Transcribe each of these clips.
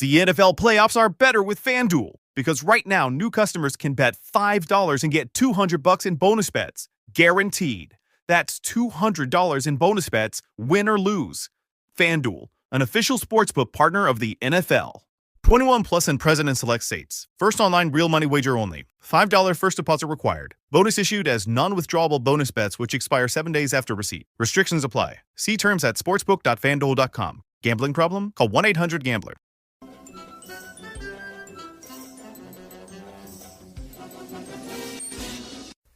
The NFL playoffs are better with FanDuel because right now new customers can bet $5 and get $200 in bonus bets, guaranteed. That's $200 in bonus bets, win or lose. FanDuel, an official sportsbook partner of the NFL. 21 plus and present in select states. First online real money wager only. $5 first deposit required. Bonus issued as non-withdrawable bonus bets which expire 7 days after receipt. Restrictions apply. See terms at sportsbook.fanduel.com. Gambling problem? Call 1-800-GAMBLER.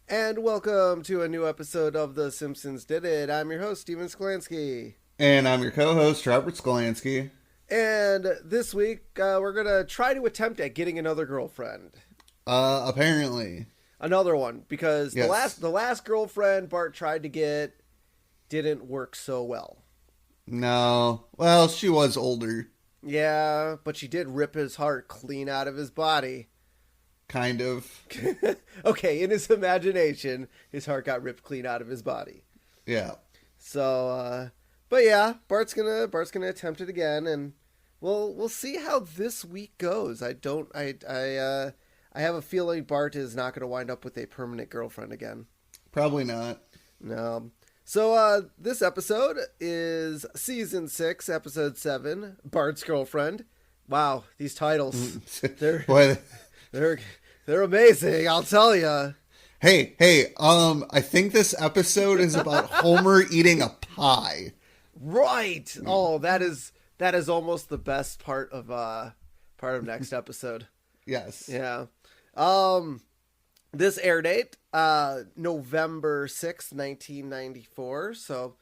And welcome to a new episode of The Simpsons Did It. I'm your host, Steven Sklansky. And I'm your co-host, Robert Skolansky. And this week, we're going to try to attempt at getting another girlfriend. Apparently. Another one, because yes. the last girlfriend Bart tried to get didn't work so well. No. Well, she was older. Yeah, but she did rip his heart clean out of his body. Kind of. Okay, in his imagination, his heart got ripped clean out of his body. Yeah. So, but yeah, Bart's gonna attempt it again, and we'll see how this week goes. I have a feeling Bart is not gonna wind up with a permanent girlfriend again. Probably not. No. So, this episode is season 6, episode 7, Bart's girlfriend. Wow, these titles. They're amazing, I'll tell you. Hey, I think this episode is about Homer eating a pie. Right. Oh, that is almost the best part of next episode. Yes. Yeah. This air date, November 6th, 1994. So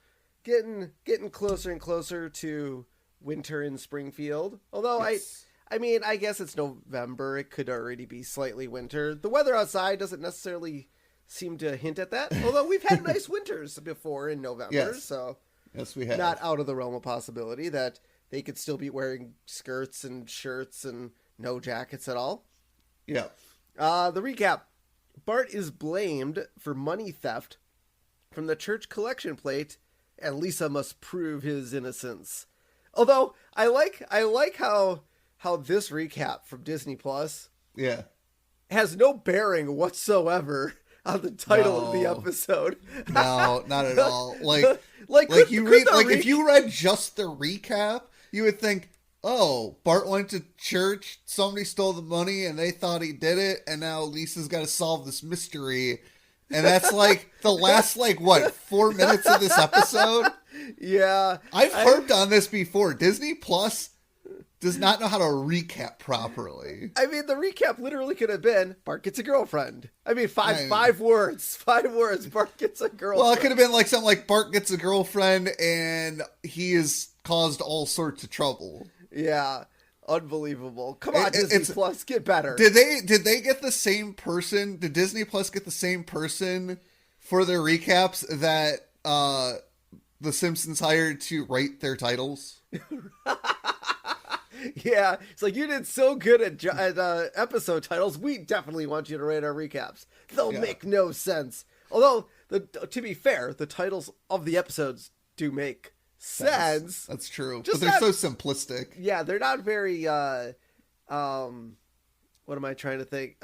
getting closer and closer to winter in Springfield. Although yes. I guess it's November. It could already be slightly winter. The weather outside doesn't necessarily seem to hint at that. Although we've had nice winters before in November. Yes. So yes, we have. Not out of the realm of possibility that they could still be wearing skirts and shirts and no jackets at all. Yeah. The recap. Bart is blamed for money theft from the church collection plate, and Lisa must prove his innocence. Although I like how this recap from Disney Plus has no bearing whatsoever on the title of the episode. No, not at all. If you read just the recap, you would think, oh, Bart went to church, somebody stole the money, and they thought he did it, and now Lisa's got to solve this mystery. And that's like the last 4 minutes of this episode? Yeah. I've harped on this before. Disney Plus does not know how to recap properly. I mean, the recap literally could have been, Bart gets a girlfriend. I mean, five words. 5 words, Bart gets a girlfriend. Well, it could have been something like Bart gets a girlfriend and he has caused all sorts of trouble. Yeah, unbelievable. Come on, Disney Plus, get better. Did they get the same person? Did Disney Plus get the same person for their recaps that The Simpsons hired to write their titles? Yeah, it's like, you did so good at episode titles. We definitely want you to write our recaps. They'll make no sense. Although, to be fair, the titles of the episodes do make sense. That's true. But they're so simplistic. Yeah, they're not very, what am I trying to think?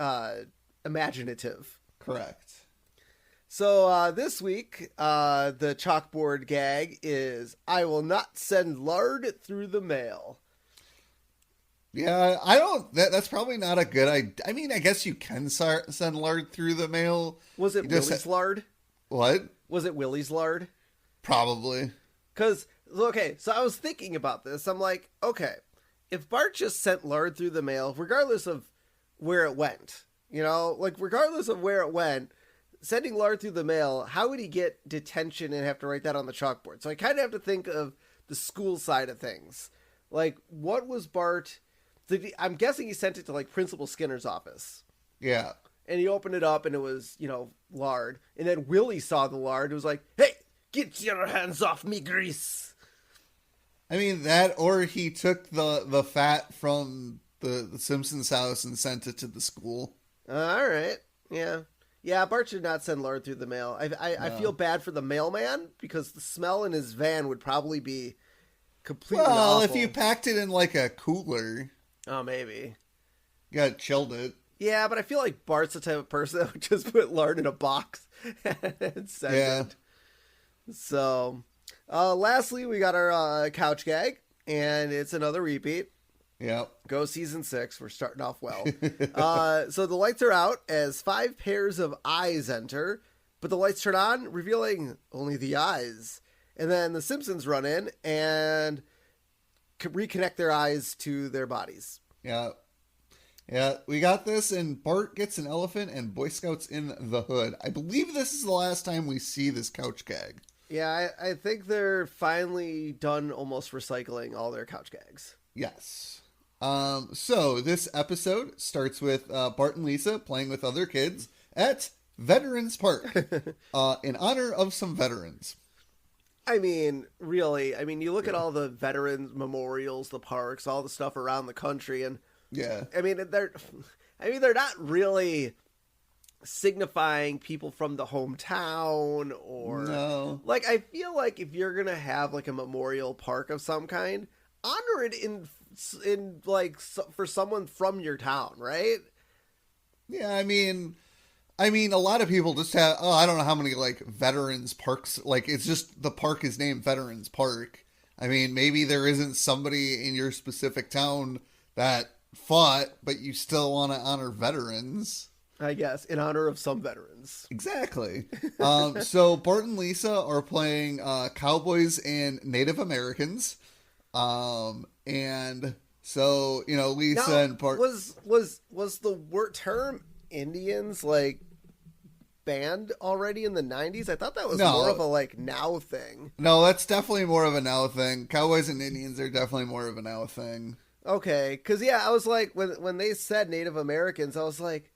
Imaginative. Correct. So this week, the chalkboard gag is, I will not send lard through the mail. Yeah, that's probably not a good idea. I mean, I guess you can send lard through the mail. Was it Willie's lard? What? Was it Willie's lard? Probably. Because, okay, so I was thinking about this. I'm like, okay, if Bart just sent lard through the mail, regardless of where it went, regardless of where it went, sending lard through the mail, how would he get detention and have to write that on the chalkboard? So I kind of have to think of the school side of things. What was Bart... I'm guessing he sent it to Principal Skinner's office. Yeah. And he opened it up and it was, lard. And then Willie saw the lard. It was like, hey, get your hands off me, grease. I mean, that, or he took the fat from the Simpsons house and sent it to the school. All right. Yeah. Yeah, Bart should not send lard through the mail. I feel bad for the mailman because the smell in his van would probably be completely awful. If you packed it in a cooler... Oh, maybe. Yeah, chilled it. Yeah, but I feel like Bart's the type of person that would just put lard in a box and send it. So, lastly, we got our couch gag, and it's another repeat. Yep. Go season 6. We're starting off well. So the lights are out as 5 pairs of eyes enter, but the lights turn on, revealing only the eyes. And then the Simpsons run in and reconnect their eyes to their bodies. Yeah. Yeah, we got this, and Bart gets an elephant and Boy Scouts in the hood. I believe this is the last time we see this couch gag. Yeah, I think they're finally done almost recycling all their couch gags. Yes. So this episode starts with Bart and Lisa playing with other kids at Veterans Park in honor of some veterans. I mean, really, you look at all the veterans memorials, the parks, all the stuff around the country, and yeah, they're not really signifying people from the hometown or no. Like, I feel like if you're gonna have like a memorial park of some kind, honor it in like for someone from your town, right? Yeah, I mean, a lot of people just have, I don't know how many like veterans parks, like it's just the park is named Veterans Park. I mean, maybe there isn't somebody in your specific town that fought, but you still want to honor veterans. I guess, in honor of some veterans. Exactly. So Bart and Lisa are playing cowboys and Native Americans. And so, Lisa now, and Bart... Was the word term Indians, like, banned already in the 90s? I thought that was more of a, like, now thing. No, that's definitely more of a now thing. Cowboys and Indians are definitely more of a now thing. Okay, because, yeah, I was like, when they said Native Americans, I was like,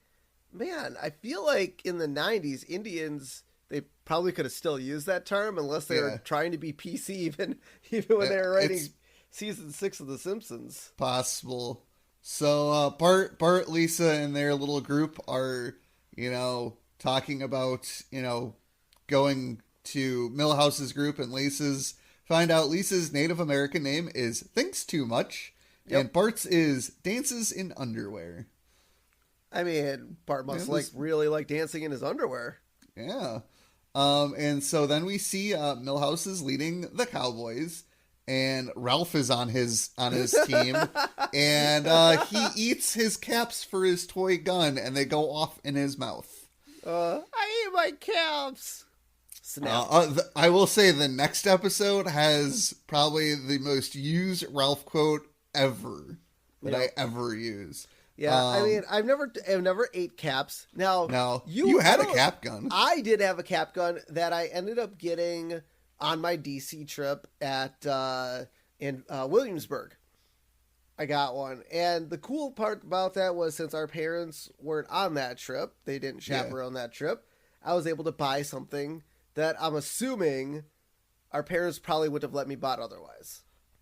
man, I feel like in the 90s, Indians, they probably could have still used that term unless they were trying to be PC even when they were writing season 6 of The Simpsons. Possible. So Bart, Lisa, and their little group are, talking about, going to Milhouse's group, and find out Lisa's Native American name is Thinks Too Much, and Bart's is Dances in Underwear. I mean, Bart must really like dancing in his underwear. Yeah. And so then we see Milhouse is leading the Cowboys, and Ralph is on his team, and he eats his caps for his toy gun, and they go off in his mouth. I ate my caps. Snap. I will say the next episode has probably the most used Ralph quote ever that I ever use. Yeah, I mean, I've never ate caps. Now, you had a cap gun. I did have a cap gun that I ended up getting on my DC trip in Williamsburg. I got one, and the cool part about that was since our parents weren't on that trip, they didn't chaperone that trip. I was able to buy something that I'm assuming our parents probably would have let me buy otherwise.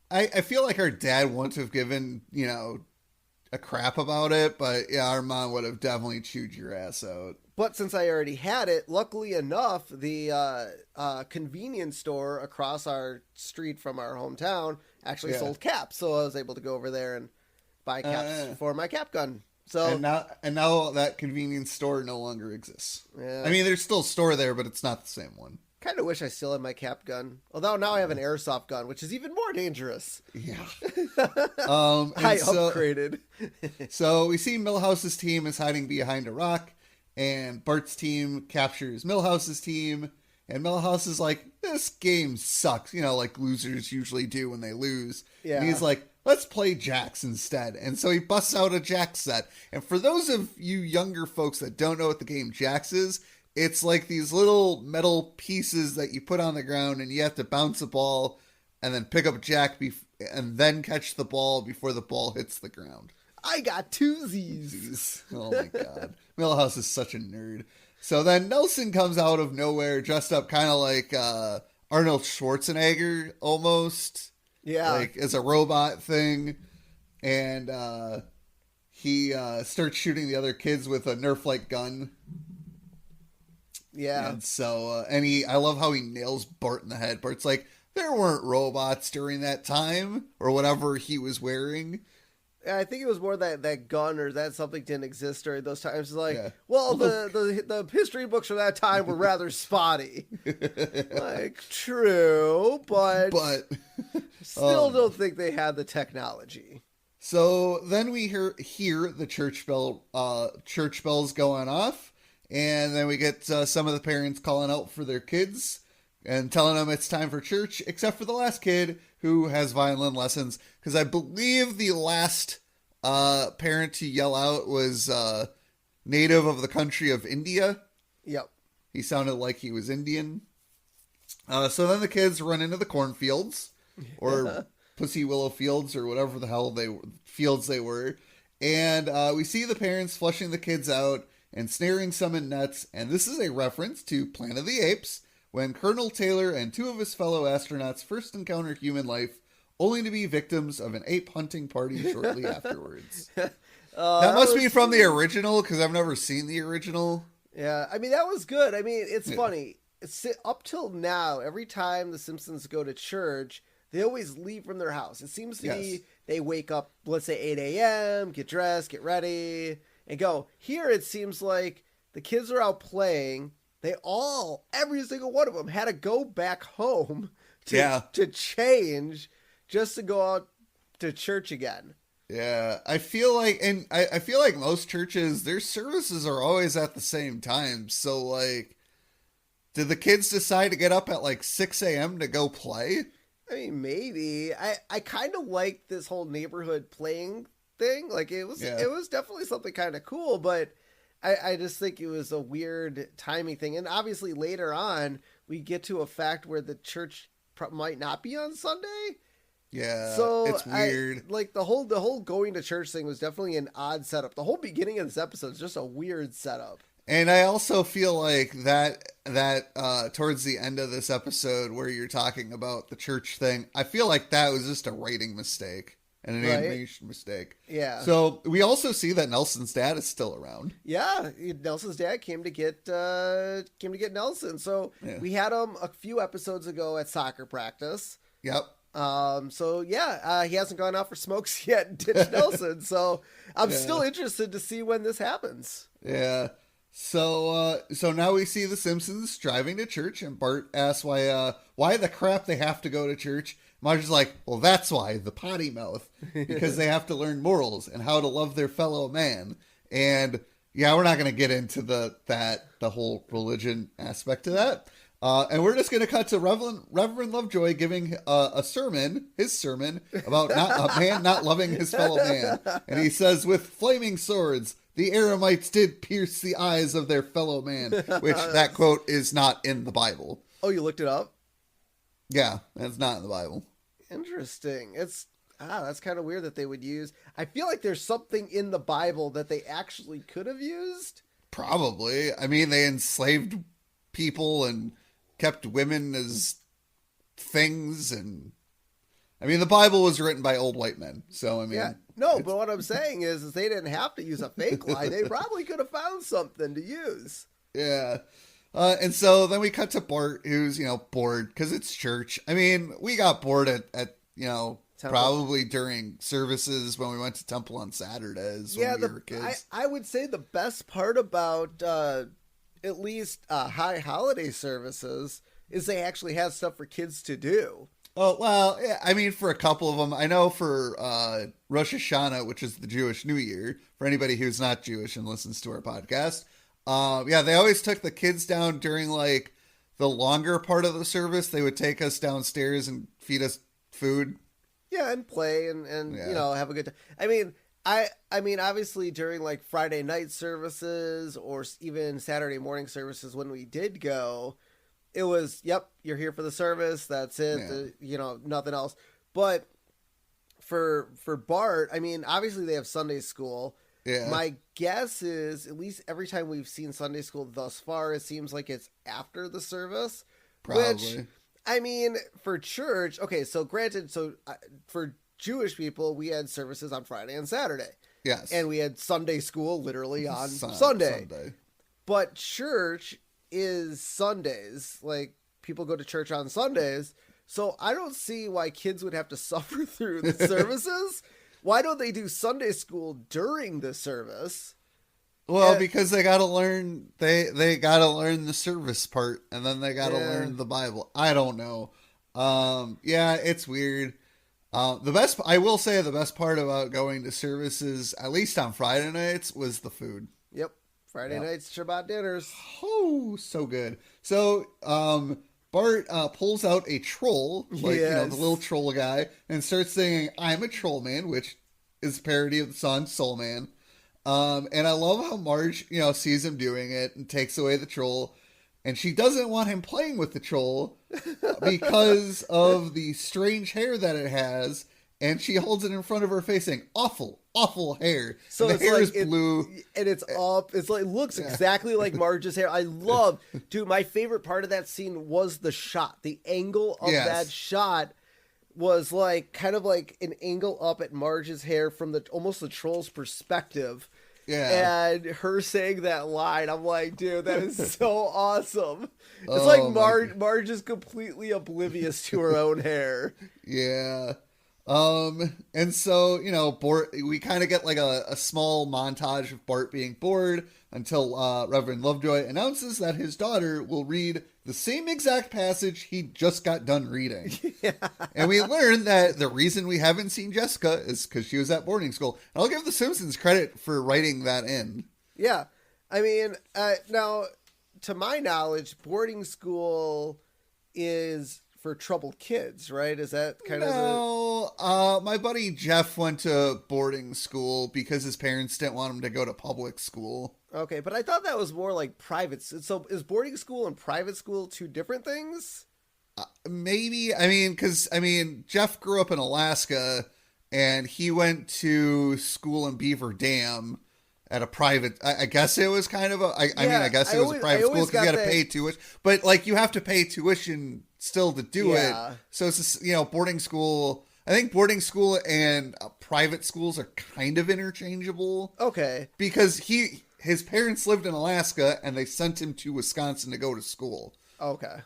I feel like our dad wouldn't have given a crap about it, but yeah, our mom would have definitely chewed your ass out. But since I already had it, luckily enough, the convenience store across our street from our hometown actually sold caps, so I was able to go over there and buy caps for my cap gun. So and now that convenience store no longer exists. Yeah. I mean, there's still a store there, but it's not the same one. Kind of wish I still had my cap gun. Although now I have an airsoft gun, which is even more dangerous. Yeah. I upgraded. So we see Milhouse's team is hiding behind a rock, and Bart's team captures Milhouse's team, and Milhouse is like, this game sucks, like losers usually do when they lose. Yeah. And he's like, let's play jacks instead. And so he busts out a jack set. And for those of you younger folks that don't know what the game jacks is, it's like these little metal pieces that you put on the ground, and you have to bounce a ball and then pick up a jack and then catch the ball before the ball hits the ground. I got twosies. Oh my god. Milhouse is such a nerd. So then Nelson comes out of nowhere dressed up kind of like Arnold Schwarzenegger almost. Yeah. Like as a robot thing. And he starts shooting the other kids with a Nerf-like gun. Yeah. And so, I love how he nails Bart in the head. Bart's like, there weren't robots during that time, or whatever he was wearing. I think it was more that gun or that something didn't exist during those times. It's like, Yeah. well, the history books from that time were rather spotty. Like, true, but still don't think they had the technology. So then we hear the church bells going off, and then we get some of the parents calling out for their kids and telling them it's time for church, except for the last kid who has violin lessons, because I believe the last parent to yell out was native of the country of India. Yep. He sounded like he was Indian. So then the kids run into the cornfields, or Pussy Willow Fields, or whatever the hell fields they were. And we see the parents flushing the kids out and snaring some in nets. And this is a reference to Planet of the Apes, when Colonel Taylor and two of his fellow astronauts first encounter human life, only to be victims of an ape hunting party shortly afterwards. That must be from the original, because I've never seen the original. Yeah, I mean, that was good. I mean, it's funny. It's, up till now, every time the Simpsons go to church, they always leave from their house. It seems to be they wake up, let's say 8 a.m., get dressed, get ready, and go. Here it seems like the kids are out playing. They all, every single one of them, had to go back home to change just to go out to church again. Yeah, I feel like, and I feel like most churches, their services are always at the same time. So, like, did the kids decide to get up at like 6 a.m. to go play? I mean, maybe. I kind of like this whole neighborhood playing thing. Like, it was definitely something kind of cool, but I just think it was a weird timing thing. And obviously later on, we get to a fact where the church might not be on Sunday. Yeah, so it's weird. Like the whole going to church thing was definitely an odd setup. The whole beginning of this episode is just a weird setup. And I also feel like that towards the end of this episode where you're talking about the church thing, I feel like that was just a writing mistake and an animation mistake. Yeah. So we also see that Nelson's dad is still around. Yeah, Nelson's dad came to get Nelson. So we had him a few episodes ago at soccer practice. Yep. So yeah, he hasn't gone out for smokes yet and ditched Nelson. So I'm still interested to see when this happens. Yeah. So now we see the Simpsons driving to church, and Bart asks why the crap they have to go to church. Marge's like, well, that's why, the potty mouth, because they have to learn morals and how to love their fellow man. And yeah, we're not going to get into the whole religion aspect of that. And we're just going to cut to Reverend Lovejoy giving his sermon about a man not loving his fellow man. And he says, with flaming swords, the Aramites did pierce the eyes of their fellow man, which that quote is not in the Bible. Oh, you looked it up? Yeah, that's not in the Bible. Interesting. That's kind of weird that they would use. I feel like there's something in the Bible that they actually could have used. Probably. I mean, they enslaved people and kept women as things, and I mean, the Bible was written by old white men, so I mean, but what I'm saying is they didn't have to use a fake lie. They probably could have found something to use. Yeah. And so then we cut to Bart, who's, bored because it's church. I mean, we got bored at Temple. Probably during services when we went to Temple on Saturdays when we were kids. I would say the best part about at least high holiday services is they actually have stuff for kids to do. Oh, well, yeah, I mean, for a couple of them. I know for Rosh Hashanah, which is the Jewish New Year, for anybody who's not Jewish and listens to our podcast, they always took the kids down during, like, the longer part of the service. They would take us downstairs and feed us food. Yeah, and play and have a good time. I mean, obviously during, like, Friday night services or even Saturday morning services when we did go, it was, you're here for the service. That's it. Yeah. Nothing else. But for Bart, I mean, obviously they have Sunday school. Yeah. My guess is, at least every time we've seen Sunday school thus far, it seems like it's after the service. Probably. Which, I mean, for church, okay, so granted, for Jewish people, we had services on Friday and Saturday. Yes. And we had Sunday school literally on Sunday. But church is Sundays. Like, people go to church on Sundays. So I don't see why kids would have to suffer through the services. why don't they do Sunday school during the service? Well, because they gotta learn they gotta learn the service part, and then they gotta learn the Bible. I don't know. Yeah, it's weird. I will say the best part about going to services, at least on Friday nights, was the food. Yep. Friday nights, Shabbat dinners. Oh, so good. So, Bart pulls out a troll, like, the little troll guy, and starts singing "I'm a Troll Man," which is a parody of the song Soul Man. And I love how Marge, sees him doing it and takes away the troll. And she doesn't want him playing with the troll because of the strange hair that it has. And she holds it in front of her face saying, awful, awful hair. So and the hair is blue. And it's up. It's like, it looks exactly like Marge's hair. I love, dude, my favorite part of that scene was the shot. The angle of that shot was like, kind of like an angle up at Marge's hair from almost the troll's perspective. Yeah. And her saying that line, I'm like, dude, that is so awesome. It's like Marge is completely oblivious to her own hair. Yeah. And so, Bart, we kind of get like a small montage of Bart being bored until Reverend Lovejoy announces that his daughter will read the same exact passage he just got done reading. Yeah. And we learn that the reason we haven't seen Jessica is because she was at boarding school. And I'll give The Simpsons credit for writing that in. Yeah. I mean, now, to my knowledge, boarding school is for troubled kids, right? Is that kind of my buddy Jeff went to boarding school because his parents didn't want him to go to public school. Okay, but I thought that was more like private. So is boarding school and private school two different things? Maybe. Jeff grew up in Alaska, and he went to school in Beaver Dam at a private. I guess it was kind of I guess it was a private school because you got to pay tuition. But like you have to pay tuition still to do it. So it's boarding school. I think boarding school and private schools are kind of interchangeable. Okay, because his parents lived in Alaska and they sent him to Wisconsin to go to school. Okay.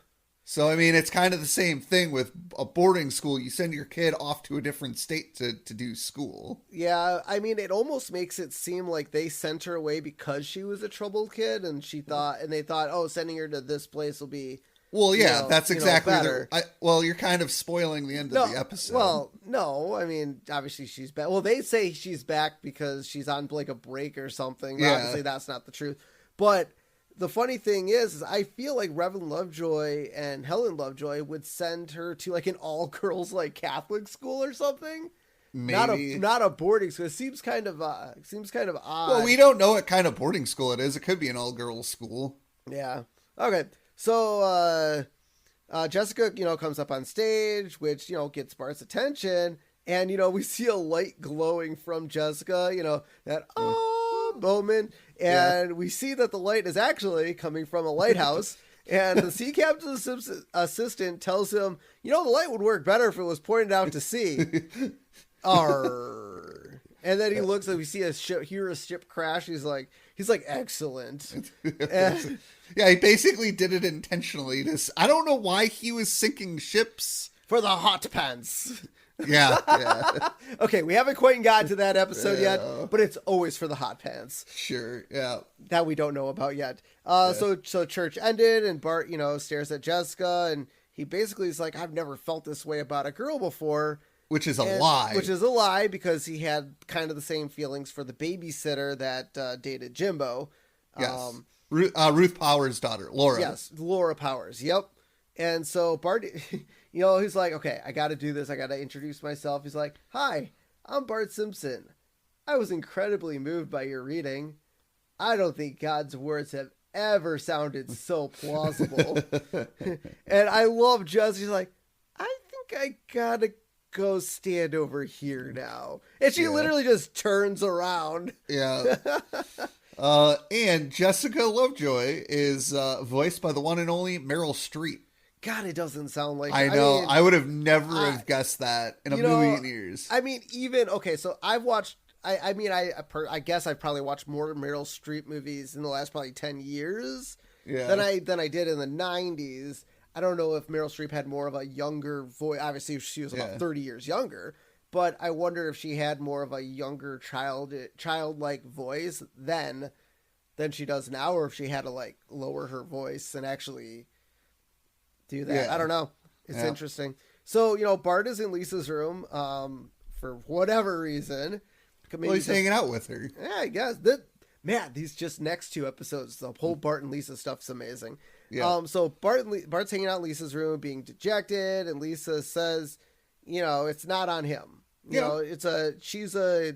So, it's kind of the same thing with a boarding school. You send your kid off to a different state to do school. Yeah, it almost makes it seem like they sent her away because she was a troubled kid and they thought, oh, sending her to this place will be... Well, yeah, that's exactly better. You're kind of spoiling the end of the episode. Well, no, obviously she's back. Well, they say she's back because she's on like a break or something. Yeah. Obviously, that's not the truth. But the funny thing is I feel like Reverend Lovejoy and Helen Lovejoy would send her to like an all-girls like Catholic school or something. Maybe not a boarding school. It seems kind of odd. Well, we don't know what kind of boarding school it is. It could be an all-girls school. Yeah. Okay. So, Jessica, comes up on stage, which, gets Bart's attention. And, we see a light glowing from Jessica, that moment. And we see that the light is actually coming from a lighthouse. And the sea captain's assistant tells him, the light would work better if it was pointed out to sea. Arr. And then he looks and we see hear a ship crash. He's like, excellent. And, yeah, he basically did it intentionally. I don't know why he was sinking ships. For the hot pants. Yeah. Okay, we haven't quite gotten to that episode yet, but it's always for the hot pants. Sure, yeah. That we don't know about yet. So church ended, and Bart, stares at Jessica, and he basically is like, I've never felt this way about a girl before. Which is a lie. Which is a lie, because he had kind of the same feelings for the babysitter that dated Jimbo. Yes. Ruth Powers' daughter, Laura. Yes, Laura Powers, yep. And so Bart, he's like, okay, I got to do this. I got to introduce myself. He's like, hi, I'm Bart Simpson. I was incredibly moved by your reading. I don't think God's words have ever sounded so plausible. And I love Jess. She's like, I think I got to go stand over here now. And she literally just turns around. Yeah. And Jessica Lovejoy is voiced by the one and only Meryl Streep. God, it doesn't sound like... I know. I would have never have guessed that in a million years. So I've watched... I guess I've probably watched more Meryl Streep movies in the last probably 10 years than I did in the 90s. I don't know if Meryl Streep had more of a younger voice. Obviously, she was about 30 years younger. but I wonder if she had more of a younger childlike voice then than she does now, or if she had to like lower her voice and actually do that. Yeah. I don't know. It's interesting. So, Bart is in Lisa's room for whatever reason. Well, he's hanging out with her. Yeah, I guess. Man, these just next 2 episodes, the whole Bart and Lisa stuff's amazing. Yeah. So Bart's hanging out in Lisa's room being dejected, and Lisa says, it's not on him. She's a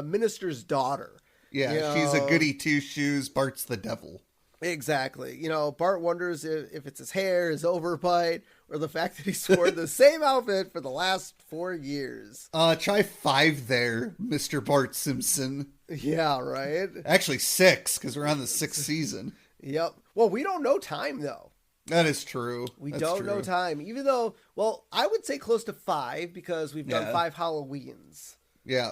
minister's daughter. Yeah, she's a goody two-shoes. Bart's the devil. Exactly. Bart wonders if it's his hair, his overbite, or the fact that he's worn the same outfit for the last 4 years. Try 5 there, Mr. Bart Simpson. Yeah, right? Actually 6, because we're on the 6th season. Yep. Well, we don't know time, though. That is true. We don't know time, even though, well, I would say close to 5 because we've done 5 Halloweens. Yeah.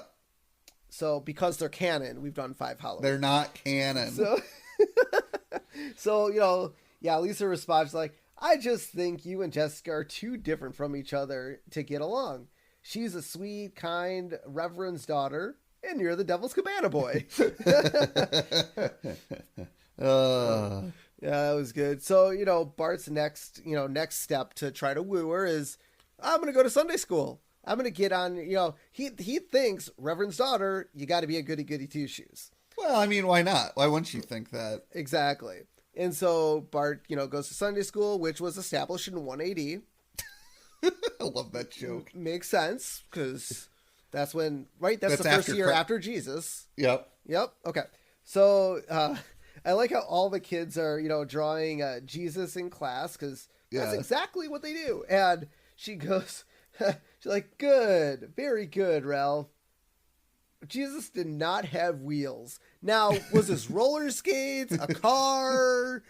So, because they're canon, we've done 5 Halloweens. They're not canon. So, Lisa responds like, I just think you and Jessica are too different from each other to get along. She's a sweet, kind Reverend's daughter, and you're the Devil's Cabana boy. Yeah, that was good. So, Bart's next step to try to woo her is, I'm going to go to Sunday school. I'm going to get on, he thinks, Reverend's daughter, you got to be a goody two-shoes. Well, I mean, why not? Why wouldn't you think that? Exactly. And so Bart, goes to Sunday school, which was established in 180. I love that joke. Makes sense, because that's when, right? That's the first year after Jesus. Yep. Okay. So I like how all the kids are, drawing Jesus in class, because that's exactly what they do. And she goes, she's like, good, very good, Ralph. Jesus did not have wheels. Now, was this roller skates, a car?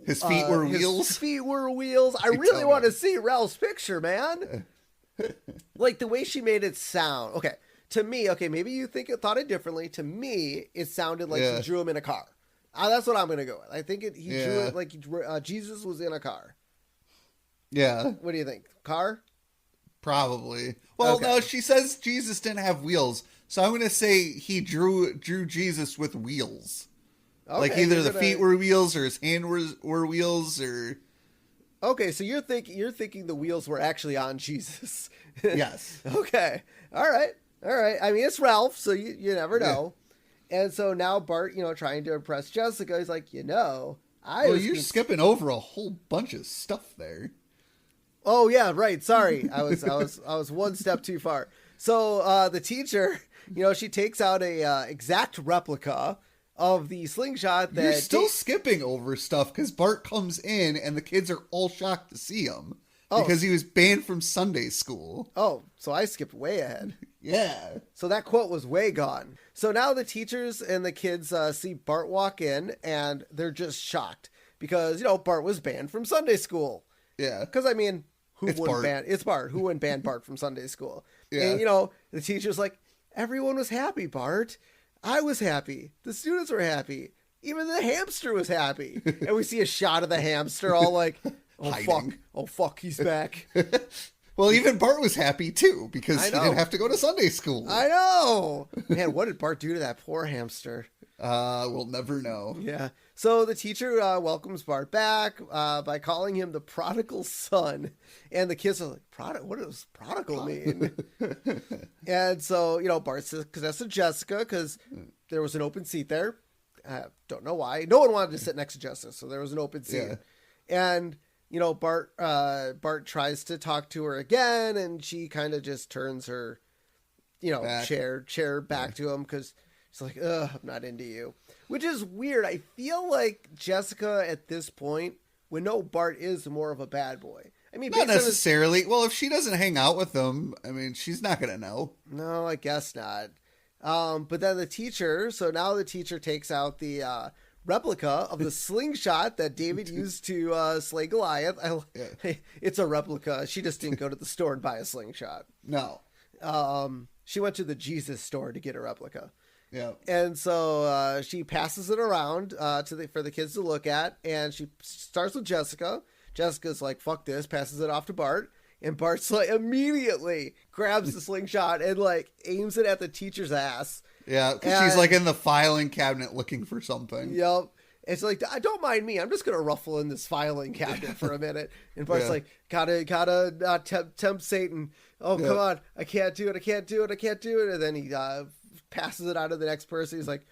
His feet were wheels? His feet were wheels. I really want to see Ralph's picture, man. Like, the way she made it sound. Okay, to me, maybe you thought it differently. To me, it sounded like he drew him in a car. That's what I'm going to go with. I think he drew it like Jesus was in a car. Yeah. What do you think? Car? Probably. Well, no, she says Jesus didn't have wheels. So I'm going to say he drew Jesus with wheels. Okay, like either the feet were wheels or his hand were wheels or... Okay, so you're thinking the wheels were actually on Jesus. Yes. Okay. All right. I mean, it's Ralph, so you never know. Yeah. And so now Bart, trying to impress Jessica, he's like, you're skipping over a whole bunch of stuff there. Oh yeah, right. Sorry. I was one step too far. So the teacher, she takes out a exact replica of the slingshot that... You're still skipping over stuff because Bart comes in and the kids are all shocked to see him because he was banned from Sunday school. Oh, so I skipped way ahead. Yeah. So that quote was way gone. So now the teachers and the kids see Bart walk in and they're just shocked because, Bart was banned from Sunday school. Yeah. Because, I mean, It's Bart. Who wouldn't ban Bart from Sunday school? Yeah. And, the teacher's like, everyone was happy, Bart. I was happy. The students were happy. Even the hamster was happy. And we see a shot of the hamster all like, oh, fuck, he's back. Well, even Bart was happy, too, because he didn't have to go to Sunday school. I know. Man, what did Bart do to that poor hamster? We'll never know. Yeah. So the teacher welcomes Bart back by calling him the prodigal son. And the kids are like, what does prodigal mean? And so, Bart says, because that's to Jessica, because there was an open seat there. Don't know why. No one wanted to sit next to Jessica, so there was an open seat. Yeah. And, Bart tries to talk to her again, and she kind of just turns her, chair back to him, because she's like, ugh, I'm not into you. Which is weird. I feel like Jessica at this point would know Bart is more of a bad boy. I mean, not necessarily. Well, if she doesn't hang out with him, I mean, she's not going to know. No, I guess not. But then the teacher takes out the replica of the slingshot that David used to slay Goliath. It's a replica. She just didn't go to the store and buy a slingshot. No. She went to the Jesus store to get a replica. Yeah. And so she passes it around for the kids to look at, and she starts with Jessica. Jessica's like, fuck this, passes it off to Bart. And Bart's like immediately grabs the slingshot and like aims it at the teacher's ass. Yeah, because she's like in the filing cabinet looking for something. Yep. It's like, don't mind me. I'm just gonna ruffle in this filing cabinet for a minute. And Bart's like, gotta tempt Satan. Oh, come on. I can't do it. And then he passes it on to the next person. He's like,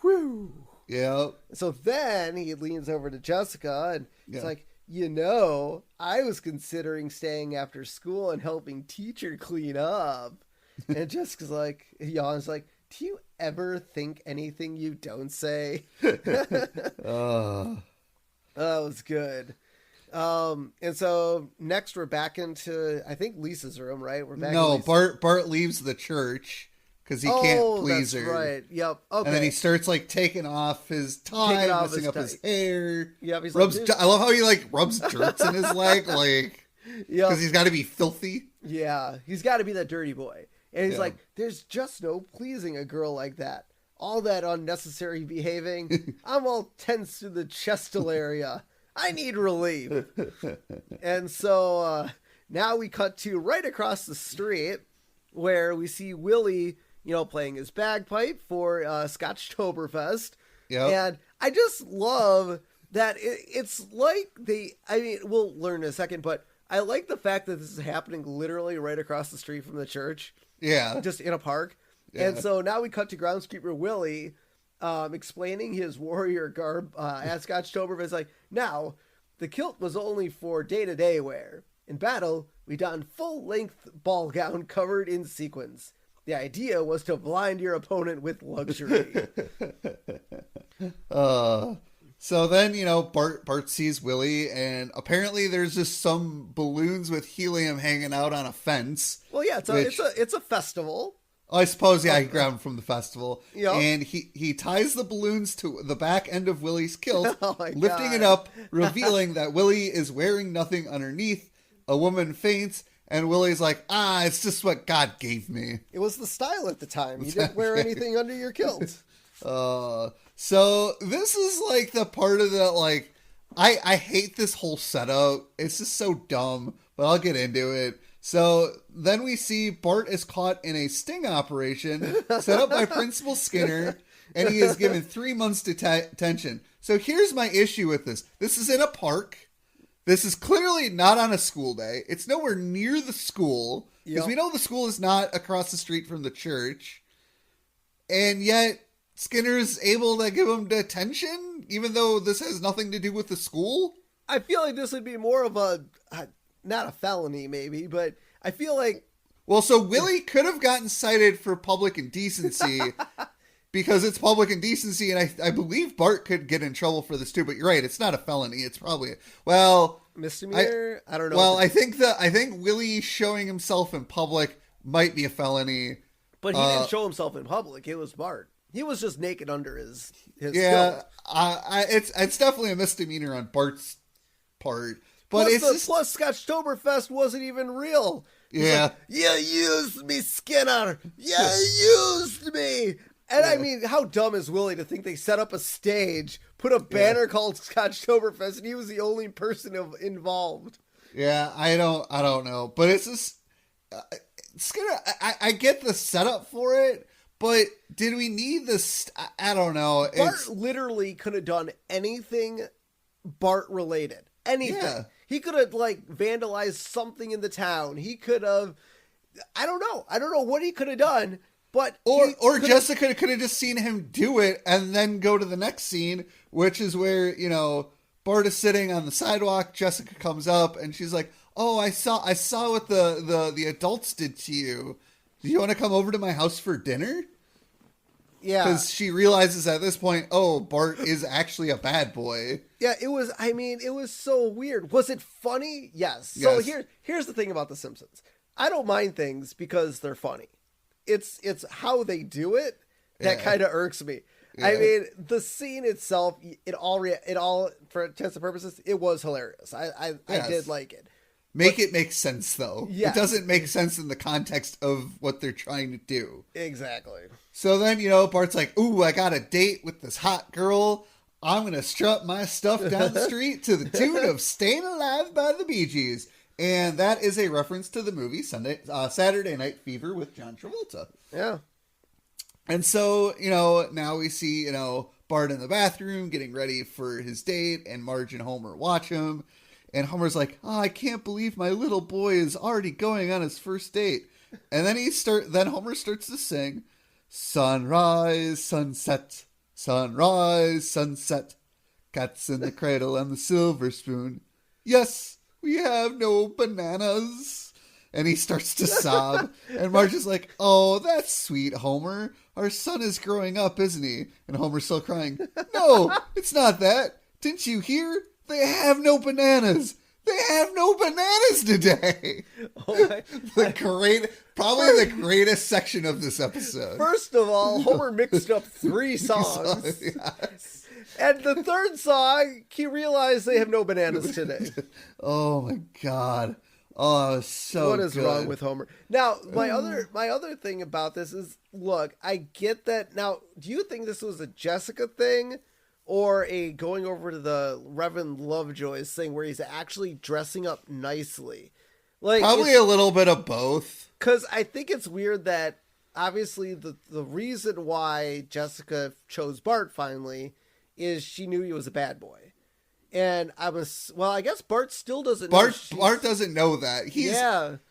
whew. Yeah. So then he leans over to Jessica and he's like, I was considering staying after school and helping teacher clean up. And Jessica's like, yawns like, do you ever think anything you don't say? That was good. And so next we're back into, I think, Lisa's room, right? We're back. No, Bart leaves the church because he can't please her. Right. Yep. Okay. And then he starts like taking off his tie, messing up his hair. Yep. He's rubs. I love how he like rubs dirt in his leg, like, because he's got to be filthy. Yeah, he's got to be that dirty boy. And he's like, there's just no pleasing a girl like that. All that unnecessary behaving. I'm all tense to the chestal area. I need relief. And so now we cut to right across the street where we see Willie, playing his bagpipe for Scotchtoberfest. Yep. And I just love that it's like we'll learn in a second, but I like the fact that this is happening literally right across the street from the church. Yeah. Just in a park. Yeah. And so now we cut to groundskeeper Willie explaining his warrior garb at Scotchtoberfest. It's like, now, the kilt was only for day-to-day wear. In battle, we donned full-length ball gown covered in sequins. The idea was to blind your opponent with luxury. So then, Bart sees Willie, and apparently there's just some balloons with helium hanging out on a fence. Well, yeah, it's a festival. I suppose, he grabbed them from the festival. Yep. And he ties the balloons to the back end of Willie's kilt, lifting it up, revealing that Willie is wearing nothing underneath. A woman faints, and Willie's like, it's just what God gave me. It was the style at the time. You didn't wear anything under your kilt. So this is like the part of the, like, I hate this whole setup. It's just so dumb, but I'll get into it. So then we see Bart is caught in a sting operation set up by Principal Skinner, and he is given 3 months detention. So here's my issue with this. This is in a park. This is clearly not on a school day. It's nowhere near the school, because we know the school is not across the street from the church. And yet Skinner is able to give him detention, even though this has nothing to do with the school. I feel like this would be more of not a felony maybe, but I feel like... Well, so Willie could have gotten cited for public indecency because it's public indecency, and I believe Bart could get in trouble for this too, but you're right, it's not a felony. It's probably... misdemeanor? I don't know. Well, I think Willie showing himself in public might be a felony. But he didn't show himself in public. It was Bart. He was just naked under his yeah, it's definitely a misdemeanor on Bart's part. But plus Scotchtoberfest wasn't even real. Yeah. Like, you used me, Skinner. You used me. And I mean, how dumb is Willie to think they set up a stage, put a banner called Scotchtoberfest, and he was the only person involved. Yeah, I don't know. But it's just... Skinner, I get the setup for it, but did we need this? I don't know. Bart literally could have done anything Bart related. Anything. Yeah. He could have vandalized something in the town. He could have, I don't know what he could have done, but or Jessica could have just seen him do it and then go to the next scene, which is where, Bart is sitting on the sidewalk. Jessica comes up and she's like, "Oh, I saw what the adults did to you. Do you want to come over to my house for dinner?" Yeah. Because she realizes at this point, Bart is actually a bad boy. Yeah, it was so weird. Was it funny? Yes. So here's the thing about The Simpsons. I don't mind things because they're funny. It's how they do it that kind of irks me. Yeah. I mean, the scene itself, it all for intents and purposes, it was hilarious. I did like it. It make sense, though. Yes. It doesn't make sense in the context of what they're trying to do. Exactly. So then, Bart's like, "Ooh, I got a date with this hot girl. I'm going to strut my stuff down the street to the tune of Staying Alive by the Bee Gees." And that is a reference to the movie Saturday Night Fever with John Travolta. Yeah. And so, now we see, Bart in the bathroom getting ready for his date, and Marge and Homer watch him. And Homer's like, oh, I can't believe my little boy is already going on his first date. And then Homer starts to sing, sunrise, sunset, sunrise, sunset, cats in the cradle and the silver spoon. Yes, we have no bananas. And he starts to sob. And Marge is like, oh, that's sweet, Homer. Our son is growing up, isn't he? And Homer's still crying. No, it's not that. Didn't you hear? They have no bananas. They have no bananas today. Oh Probably the greatest section of this episode. First of all, Homer mixed up 3 songs. Yes. And the third song, he realized they have no bananas today. Oh my God. Oh, so what is good. wrong with Homer? Now, my other thing about this is, look, I get that. Now, do you think this was a Jessica thing or a going over to the Reverend Lovejoy's thing where he's actually dressing up nicely? Like, probably a little bit of both. Because I think it's weird that obviously the reason why Jessica chose Bart finally is she knew he was a bad boy. And I guess Bart still doesn't know. Bart doesn't know that.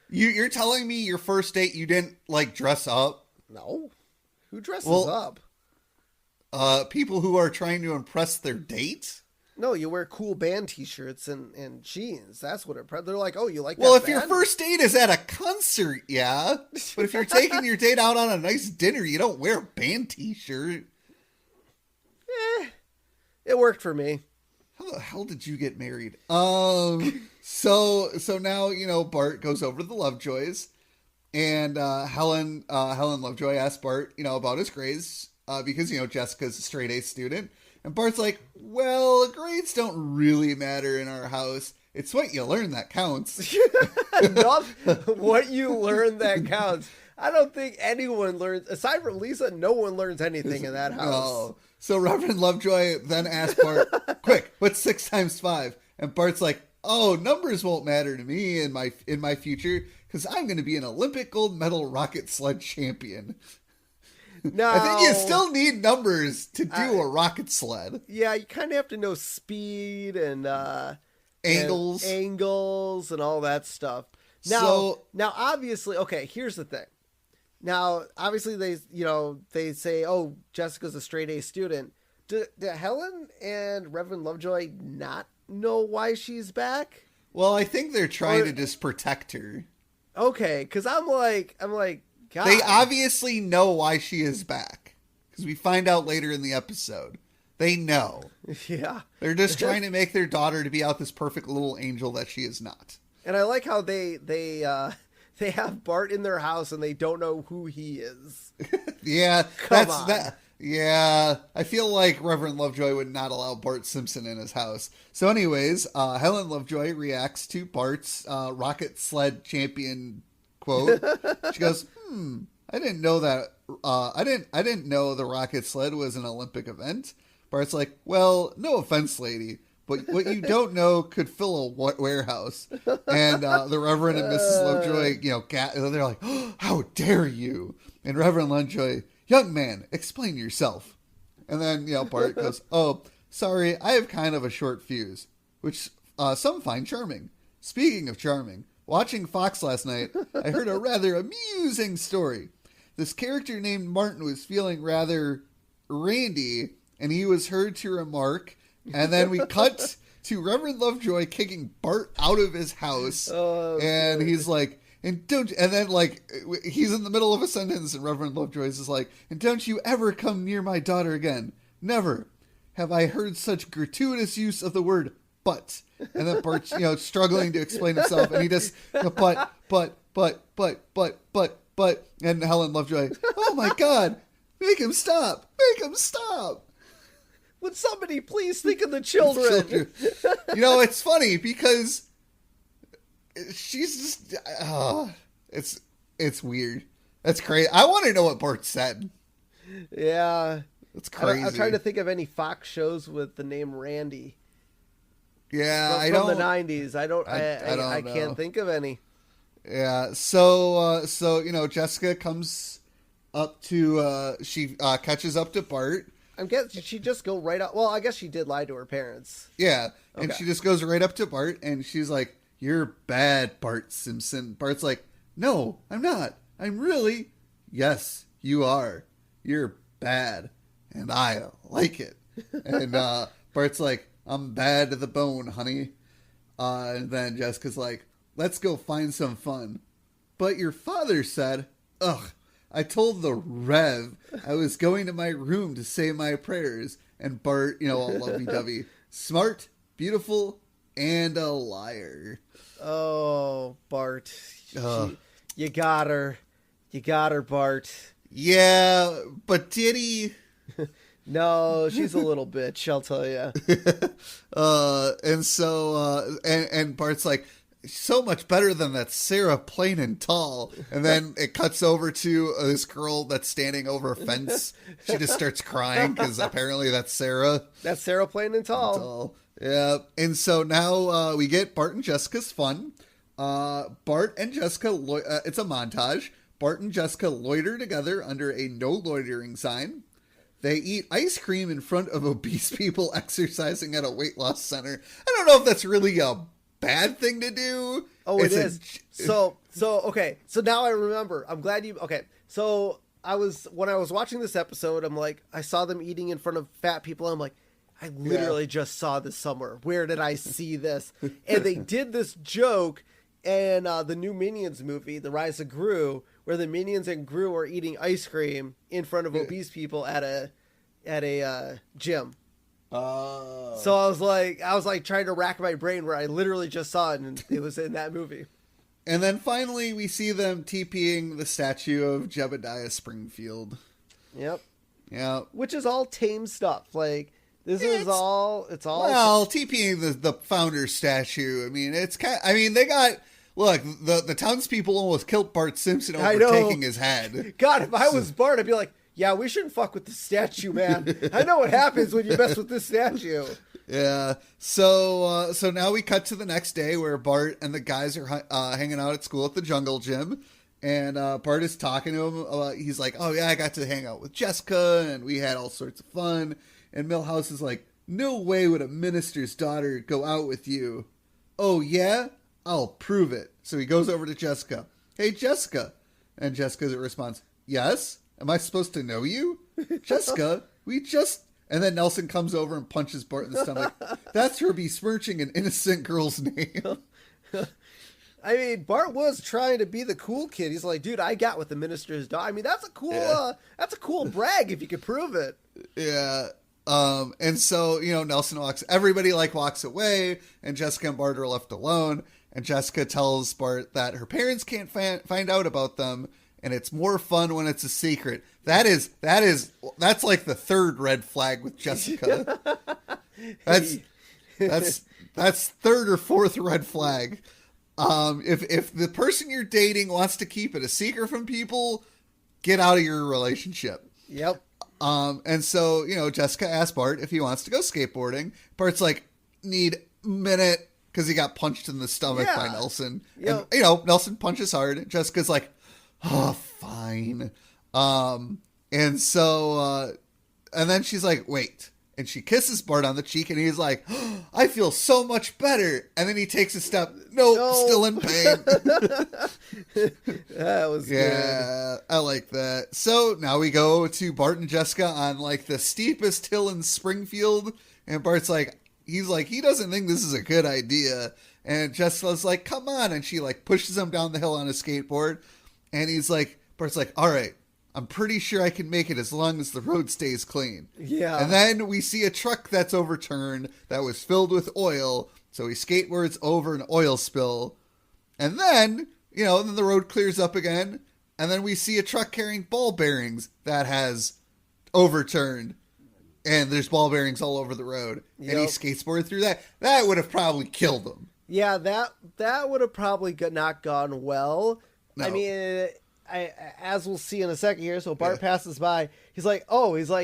You're telling me your first date you didn't, dress up? No. Who dresses up? People who are trying to impress their date? No, you wear cool band t-shirts and jeans. That's what they're like, oh, you like that Well, if band? your first date is at a concert, yeah. But if you're taking your date out on a nice dinner, you don't wear a band t-shirt. It worked for me. How the hell did you get married? So now, Bart goes over to the Lovejoys, and Helen Lovejoy asks Bart, about his grades, because, Jessica's a straight A student. And Bart's like, well, grades don't really matter in our house. It's what you learn that counts. Not what you learn that counts. I don't think anyone learns, aside from Lisa, no one learns anything in that house. No. So Reverend Lovejoy then asks Bart, quick, what's 6 times 5? And Bart's like, oh, numbers won't matter to me in my future because I'm going to be an Olympic gold medal rocket sled champion. No. I think you still need numbers to do a rocket sled. Yeah, you kind of have to know speed and angles and all that stuff. Now, obviously, okay, here's the thing. Now, obviously, they say, oh, Jessica's a straight A student. Do Helen and Reverend Lovejoy not know why she's back? Well, I think they're trying to just protect her. Okay, because I'm like, God. They obviously know why she is back. Because we find out later in the episode. They know. Yeah. They're just trying to make their daughter to be out this perfect little angel that she is not. And I like how they have Bart in their house and they don't know who he is. Yeah. Come on. Yeah. I feel like Reverend Lovejoy would not allow Bart Simpson in his house. So anyways, Helen Lovejoy reacts to Bart's rocket sled champion quote. She goes, I didn't know that. I didn't know the rocket sled was an Olympic event. Bart's like, well, no offense, lady, but what you don't know could fill a warehouse. And the Reverend and Mrs. Lovejoy, they're like, oh, how dare you? And Reverend Lovejoy, young man, explain yourself. And then, Bart goes, oh, sorry, I have kind of a short fuse, which some find charming. Speaking of charming, watching Fox last night, I heard a rather amusing story. This character named Martin was feeling rather randy, and he was heard to remark, and then we cut to Reverend Lovejoy kicking Bart out of his house, and he's like, and then he's in the middle of a sentence, and Reverend Lovejoy is like, and don't you ever come near my daughter again. Never have I heard such gratuitous use of the word but. And then Bart's, struggling to explain himself, and he just, but, and Helen Lovejoy, oh my God, make him stop. Would somebody please think of the children? It's funny because she's just, it's weird. That's crazy. I want to know what Bart said. Yeah. It's crazy. I'm trying to think of any Fox shows with the name Randy. Yeah, from the 90s. I don't know. can't think of any. Yeah, so Jessica comes up to she catches up to Bart. I'm guessing, did she just go right up? Well, I guess she did lie to her parents. Yeah, and Okay. she just goes right up to Bart, and she's like, "You're bad, Bart Simpson." Bart's like, "No, I'm not. I'm really." "Yes, you are. You're bad, and I like it." And Bart's like, "I'm bad to the bone, honey." And then Jessica's like, "Let's go find some fun." "But your father said," "Ugh, I told the Rev I was going to my room to say my prayers." And Bart, all lovey-dovey. Smart, beautiful, and a liar. Oh, Bart. You got her. You got her, Bart. Yeah, but did he? No, she's a little bitch, I'll tell you. And Bart's like, "So much better than that Sarah Plain and Tall." And then it cuts over to this girl that's standing over a fence. She just starts crying because apparently that's Sarah. That's Sarah Plain and Tall. Yeah. And so now we get Bart and Jessica's fun. Bart and Jessica, it's a montage. Bart and Jessica loiter together under a no loitering sign. They eat ice cream in front of obese people exercising at a weight loss center. I don't know if that's really a bad thing to do. Oh, it is. So okay. So now I remember. I'm glad you. Okay. So when I was watching this episode, I'm like, I saw them eating in front of fat people. I'm like, I literally just saw this somewhere. Where did I see this? And they did this joke in the new Minions movie, The Rise of Gru, where the Minions and Gru are eating ice cream in front of obese people at a gym. So I was like trying to rack my brain where I literally just saw it, and it was in that movie. And then finally we see them TPing the statue of Jebediah Springfield. Yep. Yeah. Which is all tame stuff. Like, it's all. Well, TPing the founder statue. I mean, they got. Look, the townspeople almost killed Bart Simpson over taking his head. God, if I was Bart, I'd be like, yeah, we shouldn't fuck with the statue, man. I know what happens when you mess with this statue. Yeah. So now we cut to the next day where Bart and the guys are hanging out at school at the jungle gym. And Bart is talking to him. He's like, "Oh, yeah, I got to hang out with Jessica, and we had all sorts of fun." And Milhouse is like, "No way would a minister's daughter go out with you." "Oh, yeah? I'll prove it." So he goes over to Jessica. "Hey, Jessica." And Jessica responds, "Yes? Am I supposed to know you?" "Jessica, we just..." And then Nelson comes over and punches Bart in the stomach. "That's for besmirching an innocent girl's name." I mean, Bart was trying to be the cool kid. He's like, "Dude, I got with the minister's daughter." I mean, that's a cool brag if you could prove it. Yeah. And so, Nelson everybody walks away, and Jessica and Bart are left alone. And Jessica tells Bart that her parents can't find out about them, and it's more fun when it's a secret. That's like the third red flag with Jessica. That's third or fourth red flag. If the person you're dating wants to keep it a secret from people, get out of your relationship. Yep. And so, Jessica asked Bart if he wants to go skateboarding. Bart's like, "Need a minute," because he got punched in the stomach by Nelson. Yep. And, Nelson punches hard. Jessica's like, "Oh, fine." And so, and then she's like, "Wait." And she kisses Bart on the cheek, and he's like, "Oh, I feel so much better." And then he takes a step. Nope, still in pain. That was good. I like that. So now we go to Bart and Jessica on the steepest hill in Springfield. And Bart's like, he doesn't think this is a good idea. And Jessica's like, "Come on." And she pushes him down the hill on a skateboard. And Bart's like, "All right, I'm pretty sure I can make it as long as the road stays clean." Yeah. And then we see a truck that's overturned that was filled with oil. So he skateboards over an oil spill. And then, then the road clears up again. And then we see a truck carrying ball bearings that has overturned. And there's ball bearings all over the road. Yep. And he skateboarded through that. That would have probably killed him. Yeah, that would have probably not gone well. No. I mean, as we'll see in a second here, so Bart passes by. He's like,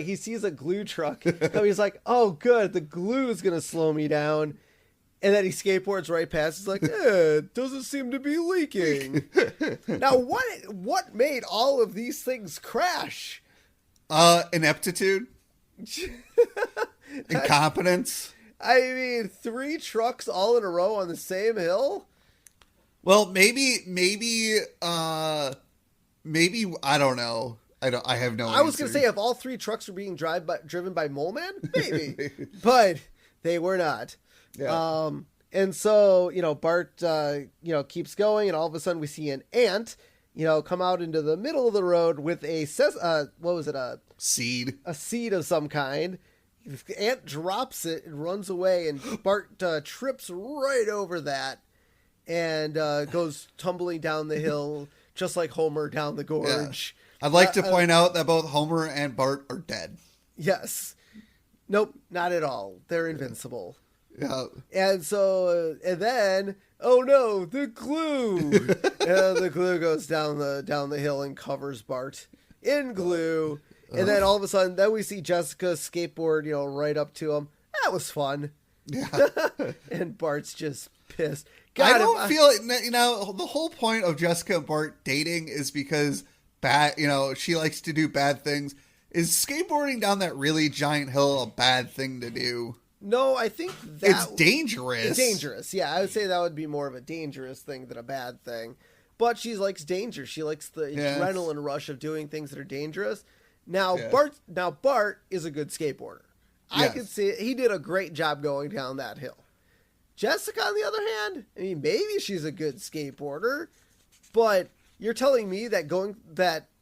he sees a glue truck. So he's like, "Oh, good, the glue is going to slow me down." And then he skateboards right past. He's like, it doesn't seem to be leaking. Now, what made all of these things crash? Ineptitude. Incompetence. I mean, 3 trucks all in a row on the same hill? Well, maybe, I don't know. I have no I was going to say, if all 3 trucks were being driven by Mole Man, maybe. But they were not. Yeah. And so, Bart, keeps going, and all of a sudden we see an ant, come out into the middle of the road with what was it? Seed. A seed of some kind. The ant drops it and runs away, and Bart trips right over that and goes tumbling down the hill, just like Homer down the gorge. Yeah. I'd like to point out that both Homer and Bart are dead. Yes. Nope, not at all. They're invincible. Yeah. And so, and then, oh no, the glue! And the glue goes down the hill and covers Bart in glue. And then all of a sudden, then we see Jessica skateboard, right up to him. That was fun. Yeah. And Bart's just pissed. I don't feel it. The whole point of Jessica and Bart dating is because she likes to do bad things. Is skateboarding down that really giant hill a bad thing to do? No, I think it's dangerous. It's dangerous. Yeah, I would say that would be more of a dangerous thing than a bad thing. But she likes danger. She likes the adrenaline rush of doing things that are dangerous. Now, Bart is a good skateboarder. I can see it. He did a great job going down that hill. Jessica, on the other hand, I mean, maybe she's a good skateboarder, but you're telling me that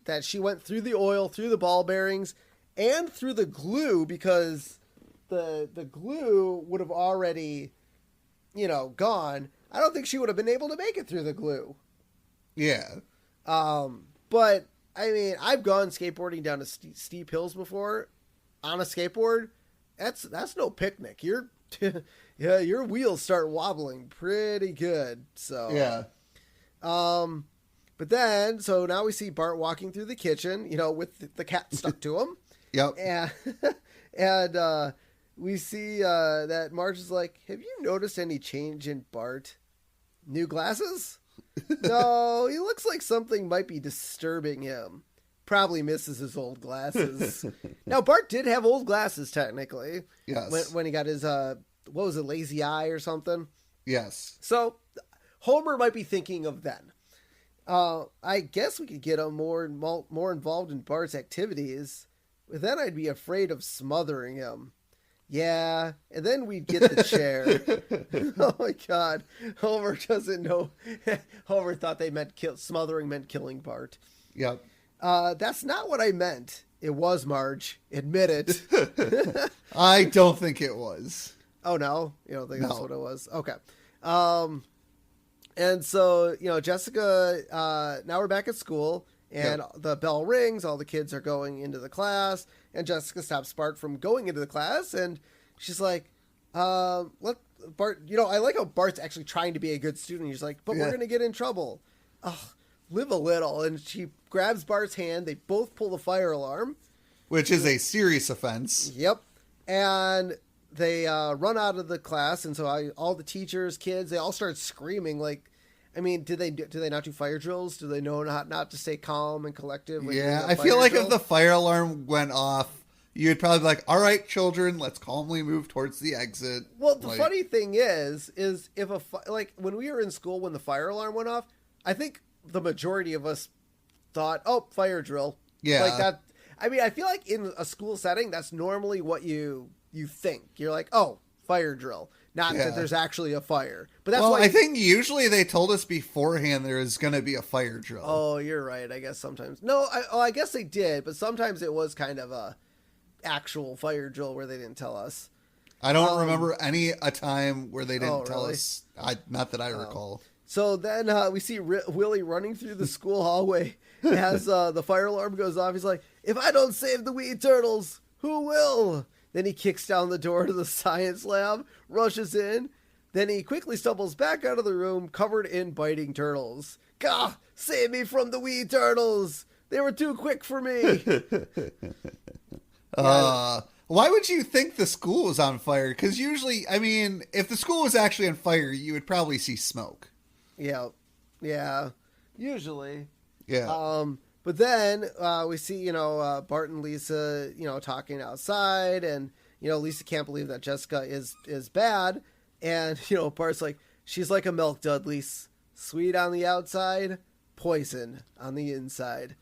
that she went through the oil, through the ball bearings, and through the glue, because the glue would have already, gone. I don't think she would have been able to make it through the glue. Yeah. But I mean, I've gone skateboarding down steep hills before on a skateboard. That's no picnic. Your wheels start wobbling pretty good. So yeah. But then, so now we see Bart walking through the kitchen, with the cat stuck to him. Yep. And we see that Marge is like, have you noticed any change in Bart? New glasses? No, he looks like something might be disturbing him. Probably misses his old glasses. Now, Bart did have old glasses, technically. Yes. When he got his, what was it, lazy eye or something? Yes. So, Homer might be thinking of then. I guess we could get him more involved in Bart's activities, but then I'd be afraid of smothering him. Yeah, and then we'd get the chair. Oh my God, Homer doesn't know. Homer thought they meant smothering meant killing Bart. Yep. That's not what I meant. It was, Marge. Admit it. I don't think it was. Oh no, you don't think that's what it was? Okay. And so, Jessica, now we're back at school, and the bell rings, all the kids are going into the class, and Jessica stops Bart from going into the class, and she's like, let Bart, I like how Bart's actually trying to be a good student. He's like, but we're going to get in trouble. Ugh, live a little. And she grabs Bart's hand. They both pull the fire alarm. Which is a serious offense. Yep. And they run out of the class, and so all the teachers, kids, they all start screaming. Like, I mean, do they not do fire drills? Do they know not to stay calm and collective? Yeah, I feel like if the fire alarm went off, you'd probably be like, all right, children, let's calmly move towards the exit. Well, the funny thing is if when we were in school, when the fire alarm went off, I think the majority of us thought, oh, fire drill. Yeah. Like that. I mean, I feel like in a school setting, that's normally what you think. You're like, oh, fire drill. Not that there's actually a fire. But that's why I think usually they told us beforehand there was going to be a fire drill. Oh, you're right. I guess sometimes. No, I guess they did, but sometimes it was kind of a actual fire drill where they didn't tell us. I don't remember a time where they didn't tell us. Not that I recall. So then we see Willie running through the school hallway as the fire alarm goes off. He's like, if I don't save the wee turtles, who will? Then he kicks down the door to the science lab, rushes in. Then he quickly stumbles back out of the room, covered in biting turtles. Gah! Save me from the wee turtles! They were too quick for me! Why would you think the school was on fire? Because usually, I mean, if the school was actually on fire, you would probably see smoke. Yeah. Yeah. Usually. Yeah. But then we see, Bart and Lisa, talking outside, and, Lisa can't believe that Jessica is bad. And, Bart's like, she's like a milk dud, Lisa. Sweet on the outside, poison on the inside.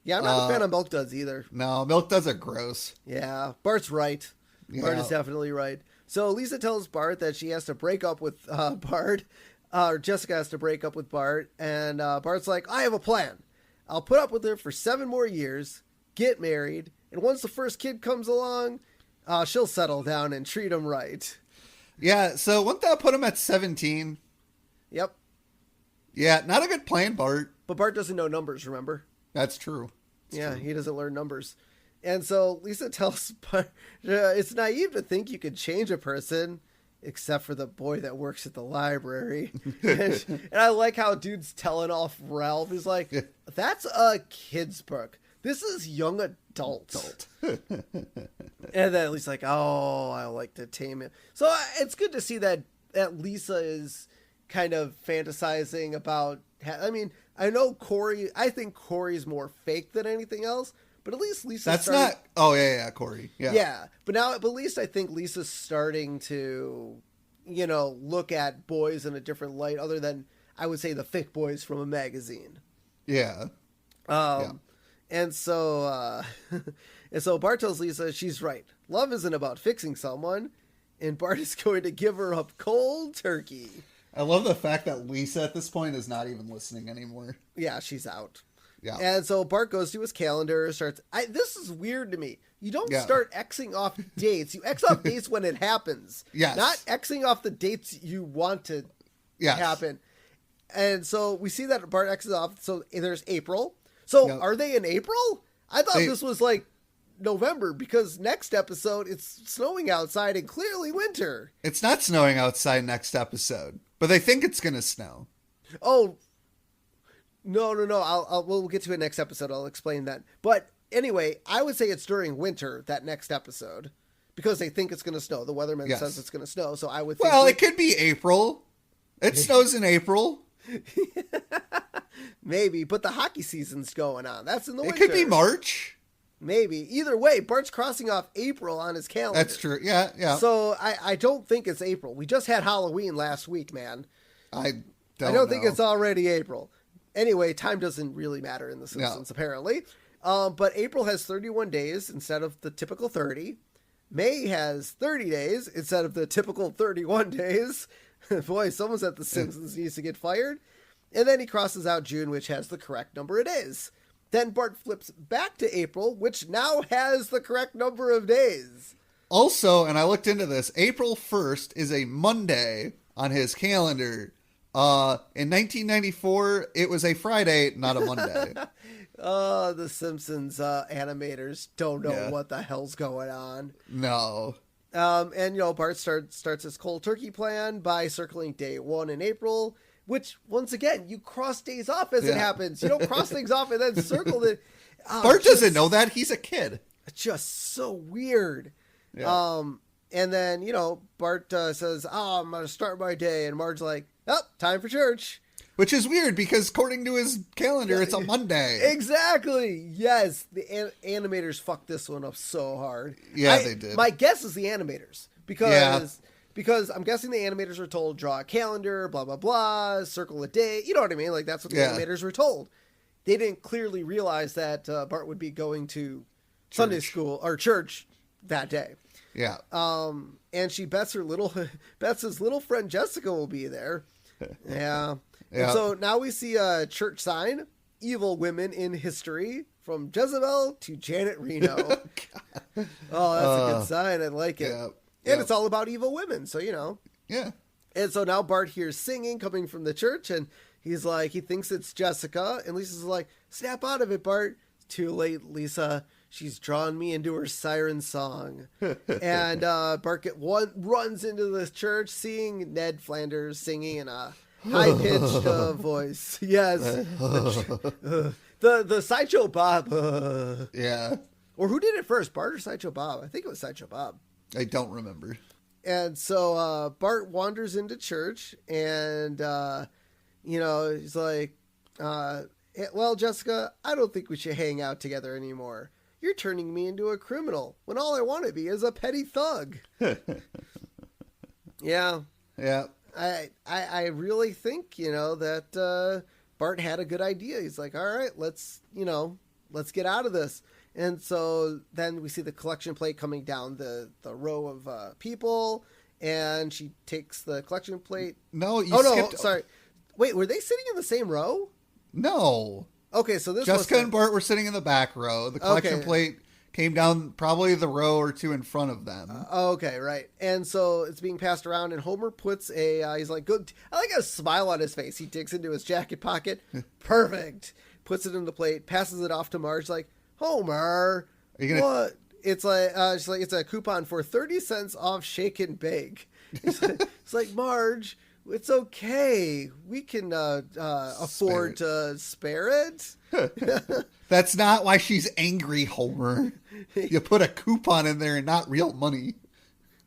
Yeah, I'm not a fan of milk duds either. No, milk duds are gross. Yeah, Bart's right. Yeah. Bart is definitely right. So Lisa tells Bart that she has to break up with Bart, or Jessica has to break up with Bart, and Bart's like, I have a plan. I'll put up with her for 7 more years, get married, and once the first kid comes along, she'll settle down and treat him right. Yeah, so wouldn't that put him at 17? Yep. Yeah, not a good plan, Bart. But Bart doesn't know numbers, remember? That's true. It's true. He doesn't learn numbers. And so Lisa tells Bart, it's naive to think you could change a person, except for the boy that works at the library. and I like how dude's telling off Ralph. He's like, that's a kid's book. This is young adult. And then Lisa's like, oh, I like to tame it. So it's good to see that Lisa is kind of fantasizing about, I mean, I know Corey, I think Corey's more fake than anything else, but at least Lisa's Corey. Yeah. But at least I think Lisa's starting to, look at boys in a different light other than, I would say, the fake boys from a magazine. Yeah. And so, Bart tells Lisa she's right. Love isn't about fixing someone, and Bart is going to give her up cold turkey. I love the fact that Lisa at this point is not even listening anymore. Yeah, she's out. Yeah. And so Bart goes to his calendar, this is weird to me. You don't start Xing off dates. You X off dates when it happens. Yes. Not Xing off the dates you want to happen. And so we see that Bart X's off. So there's April. So are they in April? I thought this was like November, because next episode it's snowing outside and clearly winter. It's not snowing outside next episode, but they think it's going to snow. Oh, no. We'll get to it next episode. I'll explain that. But anyway, I would say it's during winter, that next episode, because they think it's going to snow. The weatherman says it's going to snow. So I would think. Well, it could be April. It snows in April. Maybe, but the hockey season's going on. That's in the winter. It could be March. Maybe. Either way, Bart's crossing off April on his calendar. That's true. Yeah. So I don't think it's April. We just had Halloween last week, man. I don't know. think it's already April. Anyway, time doesn't really matter in The Simpsons, apparently. But April has 31 days instead of the typical 30. May has 30 days instead of the typical 31 days. Boy, someone's at The Simpsons needs to get fired. And then he crosses out June, which has the correct number of days. Then Bart flips back to April, which now has the correct number of days. Also, and I looked into this, April 1st is a Monday on his calendar. In 1994, it was a Friday, not a Monday. The Simpsons animators don't know what the hell's going on. No. And, Bart starts his cold turkey plan by circling day 1 in April, which, once again, you cross days off as it happens. You don't cross things off and then circle it. Bart doesn't know that. He's a kid. Just so weird. Yeah. And then, Bart says, I'm going to start my day. And Marge's like, time for church. Which is weird because according to his calendar, it's a Monday. Exactly. Yes. The animators fucked this one up so hard. Yeah, they did. My guess is the animators. Because I'm guessing the animators were told, draw a calendar, blah, blah, blah, circle a day. You know what I mean? Like, that's what the animators were told. They didn't clearly realize that Bart would be going to Sunday school or church that day. Yeah. And she bets his little friend Jessica will be there. Yeah. And so now we see a church sign, Evil Women in History, from Jezebel to Janet Reno. Oh, that's a good sign. I like it. Yeah. And it's all about evil women, so Yeah. And so now Bart hears singing coming from the church, and he's like, he thinks it's Jessica, and Lisa's like, snap out of it, Bart. Too late, Lisa. She's drawn me into her siren song. And Bart runs into the church, seeing Ned Flanders singing in a high-pitched voice. Yes. The Sideshow Bob. Yeah. Or who did it first, Bart or Sideshow Bob? I think it was Sideshow Bob. I don't remember. And so Bart wanders into church and, he's like, well, Jessica, I don't think we should hang out together anymore. You're turning me into a criminal when all I want to be is a petty thug. Yeah. Yeah. I really think, that Bart had a good idea. He's like, all right, let's get out of this. And so then we see the collection plate coming down the row of people, and she takes the collection plate. No, no, sorry. Wait, were they sitting in the same row? No. Okay, so this Jessica and Bart were sitting in the back row. The collection plate came down probably the row or two in front of them. Okay, right. And so it's being passed around, and Homer puts he's like, good. I like a smile on his face. He digs into his jacket pocket. Perfect. Puts it in the plate, passes it off to Marge, like, Homer, what? It's like, she's like, it's a coupon for 30 cents off shake and bake. It's like, Marge, it's okay. We can afford to spare it. That's not why she's angry, Homer. You put a coupon in there and not real money.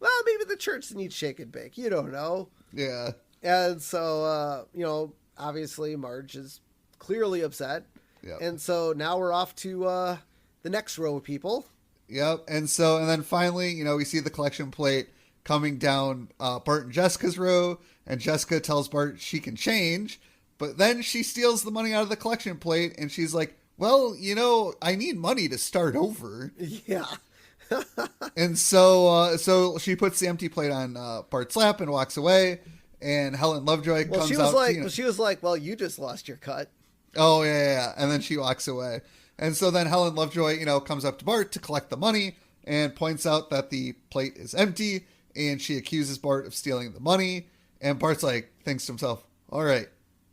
Well, maybe the church needs shake and bake. You don't know. Yeah. And so, obviously Marge is clearly upset. Yep. And so now we're off to the next row of people. Yep. And then finally, we see the collection plate coming down Bart and Jessica's row, and Jessica tells Bart she can change, but then she steals the money out of the collection plate, and she's like, well, I need money to start over. Yeah. And so she puts the empty plate on Bart's lap and walks away, and Helen Lovejoy comes out. She was like, well, you just lost your cut. Oh, yeah. And then she walks away. And so then Helen Lovejoy, comes up to Bart to collect the money and points out that the plate is empty, and she accuses Bart of stealing the money. And Bart's like, thinks to himself, all right,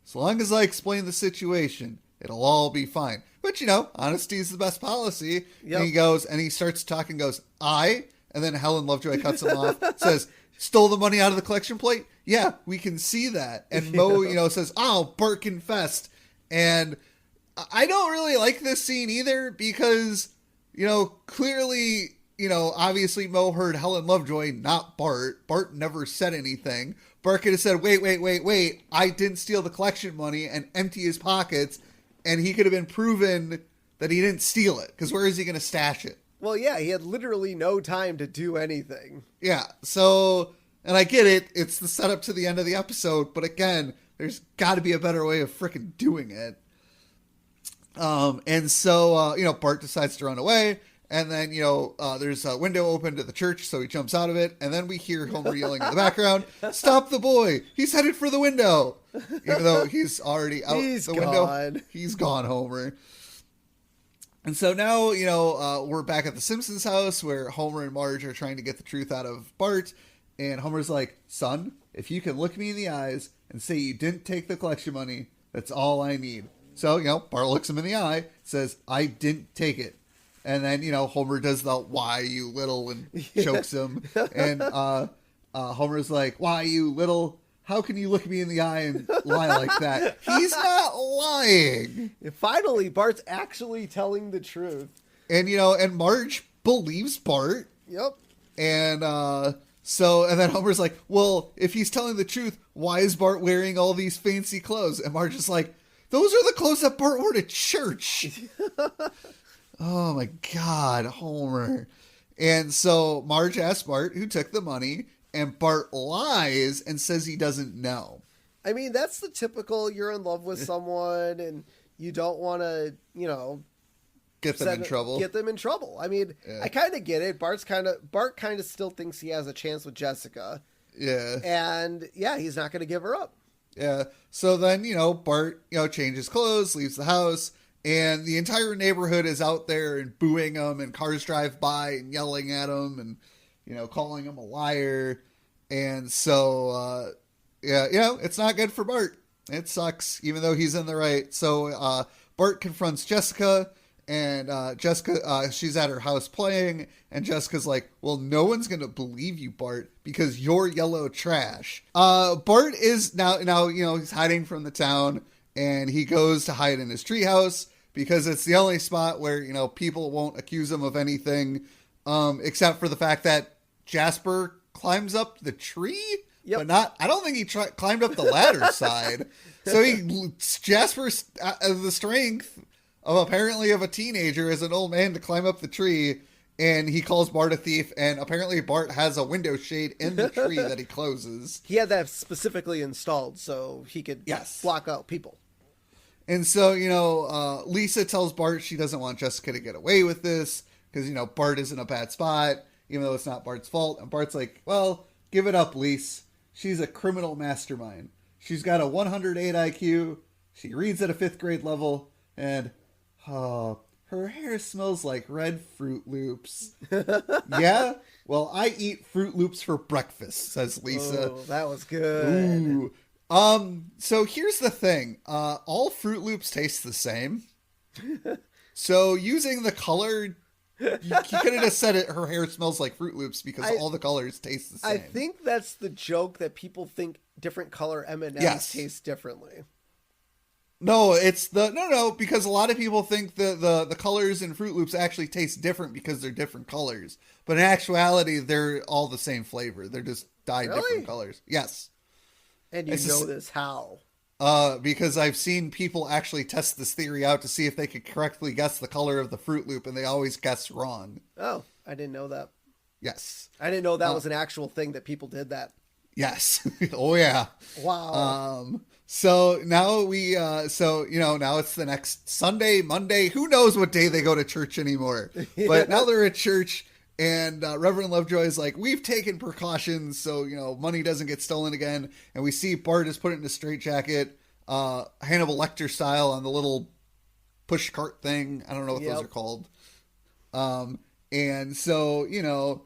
as long as I explain the situation, it'll all be fine. But, honesty is the best policy. Yep. And he starts talking, goes, and then Helen Lovejoy cuts him off, says, stole the money out of the collection plate? Yeah, we can see that. And Mo, says, oh, Bart confessed. And I don't really like this scene either because, clearly, obviously Mo heard Helen Lovejoy, not Bart. Bart never said anything. Bart could have said, wait, I didn't steal the collection money, and empty his pockets, and he could have been proven that he didn't steal it, because where is he going to stash it? Well, yeah, he had literally no time to do anything. Yeah, so, and I get it, it's the setup to the end of the episode, but again, there's got to be a better way of frickin' doing it. And so, Bart decides to run away. And then, there's a window open to the church, so he jumps out of it. And then we hear Homer yelling in the background, stop the boy! He's headed for the window! Even though he's already out the window. He's gone, Homer. And so now, we're back at the Simpsons house where Homer and Marge are trying to get the truth out of Bart. And Homer's like, son, if you can look me in the eyes and say you didn't take the collection money, that's all I need. So, Bart looks him in the eye, says, I didn't take it. And then, Homer does the, why, you little, and chokes him. And Homer's like, why, you little, how can you look me in the eye and lie like that? He's not lying. And finally, Bart's actually telling the truth. And, and Marge believes Bart. Yep. And then Homer's like, well, if he's telling the truth, why is Bart wearing all these fancy clothes? And Marge is like, those are the clothes that Bart wore to church. Oh my God, Homer. And so Marge asks Bart who took the money, and Bart lies and says he doesn't know. I mean, that's the typical, you're in love with someone and you don't want to, get them in trouble. I mean, yeah. I kind of get it. Bart kind of still thinks he has a chance with Jessica. Yeah. And yeah, he's not going to give her up. Yeah. So then, Bart, changes clothes, leaves the house, and the entire neighborhood is out there and booing him, and cars drive by and yelling at him and, calling him a liar. And so, it's not good for Bart. It sucks, even though he's in the right. So, Bart confronts Jessica, and Jessica, she's at her house playing, and Jessica's like, well, no one's going to believe you, Bart, because you're yellow trash. Bart is now, he's hiding from the town, and he goes to hide in his treehouse, because it's the only spot where, you know, people won't accuse him of anything, except for the fact that Jasper climbs up the tree, but not, I don't think he climbed up the ladder side. So Jasper's the strength of apparently of a teenager as an old man to climb up the tree, and he calls Bart a thief, and apparently Bart has a window shade in the tree that he closes. He had that specifically installed so he could block out people. And so, you know, Lisa tells Bart she doesn't want Jessica to get away with this because, you know, Bart is in a bad spot, even though it's not Bart's fault. And Bart's like, well, give it up, Lisa. She's a criminal mastermind. She's got a 108 IQ. She reads at a 5th grade level. And, her hair smells like red Fruit Loops. Yeah? Well, I eat Fruit Loops for breakfast, says Lisa. Oh, that was good. Ooh. So here's the thing. All Fruit Loops taste the same. So using the color, you could have just said it, her hair smells like Fruit Loops because all the colors taste the same. I think that's the joke, that people think different color M&Ms taste differently. No, it's no, because a lot of people think the colors in Fruit Loops actually taste different because they're different colors. But in actuality, they're all the same flavor. They're just dyed different colors. Yes. And you know this how? Because I've seen people actually test this theory out to see if they could correctly guess the color of the Fruit Loop, and they always guess wrong. Oh, I didn't know that. Yes. I didn't know that was an actual thing, that people did that. Yes. Oh, yeah. Wow. So now now it's the next Sunday, Monday. Who knows what day they go to church anymore? But now they're at church, and Reverend Lovejoy is like, we've taken precautions so, you know, money doesn't get stolen again. And we see Bart is put in a straitjacket, Hannibal Lecter style, on the little push cart thing. I don't know what those are called. And so, you know,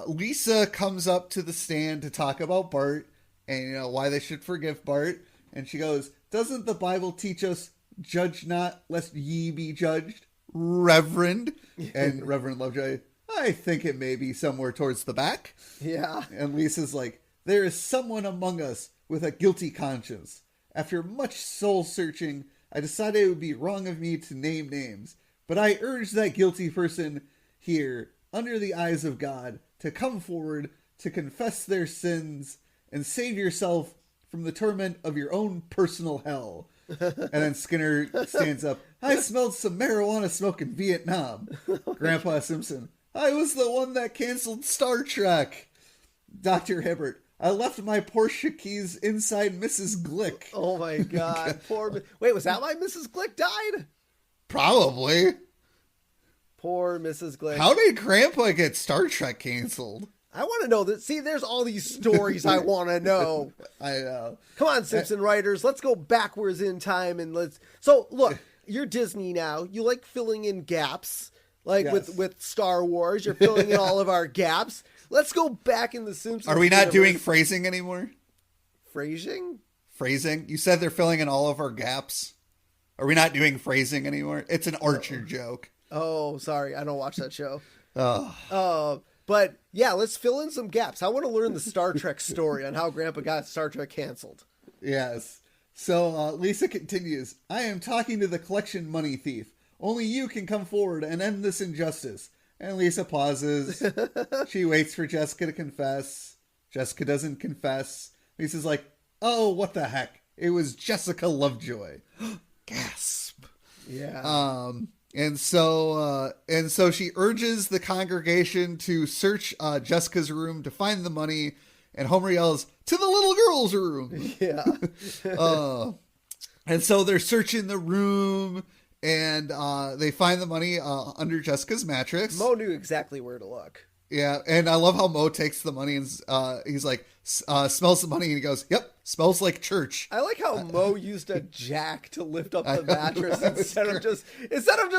Lisa comes up to the stand to talk about Bart and, you know, why they should forgive Bart. And she goes, doesn't the Bible teach us, judge not, lest ye be judged, Reverend? And Reverend Lovejoy, I think it may be somewhere towards the back. Yeah. And Lisa's like, there is someone among us with a guilty conscience. After much soul searching, I decided it would be wrong of me to name names. But I urge that guilty person here, under the eyes of God, to come forward to confess their sins and save yourself from the torment of your own personal hell. And then Skinner stands up. I smelled some marijuana smoke in Vietnam. Grandpa Simpson, I was the one that canceled Star Trek. Dr. Hibbert, I left my Porsche keys inside Mrs. Glick. Oh my God. Wait, was that why Mrs. Glick died? Probably. Poor Mrs. Glick. How did Grandpa get Star Trek canceled? I want to know that. See, there's all these stories I want to know. I know. Come on, Simpson writers. Let's go backwards in time and So, look, you're Disney now. You like filling in gaps. Like with Star Wars, you're filling in all of our gaps. Let's go back in the Simpsons. Are we not doing phrasing anymore? Phrasing? Phrasing? You said they're filling in all of our gaps. Are we not doing phrasing anymore? It's an Archer joke. Oh, sorry. I don't watch that show. But yeah, let's fill in some gaps. I want to learn the Star Trek story on how Grandpa got Star Trek canceled. Yes. So Lisa continues, I am talking to the collection money thief. Only you can come forward and end this injustice. And Lisa pauses. She waits for Jessica to confess. Jessica doesn't confess. Lisa's like, oh, what the heck? It was Jessica Lovejoy. Gasp. Yeah. And so she urges the congregation to search Jessica's room to find the money, and Homer yells, to the little girl's room. Yeah. And so they're searching the room, and they find the money under Jessica's mattress. Mo knew exactly where to look. Yeah, and I love how Mo takes the money and he's like, smells the money, and he goes, yep, smells like church. I like how Mo used a jack to lift up the mattress instead of just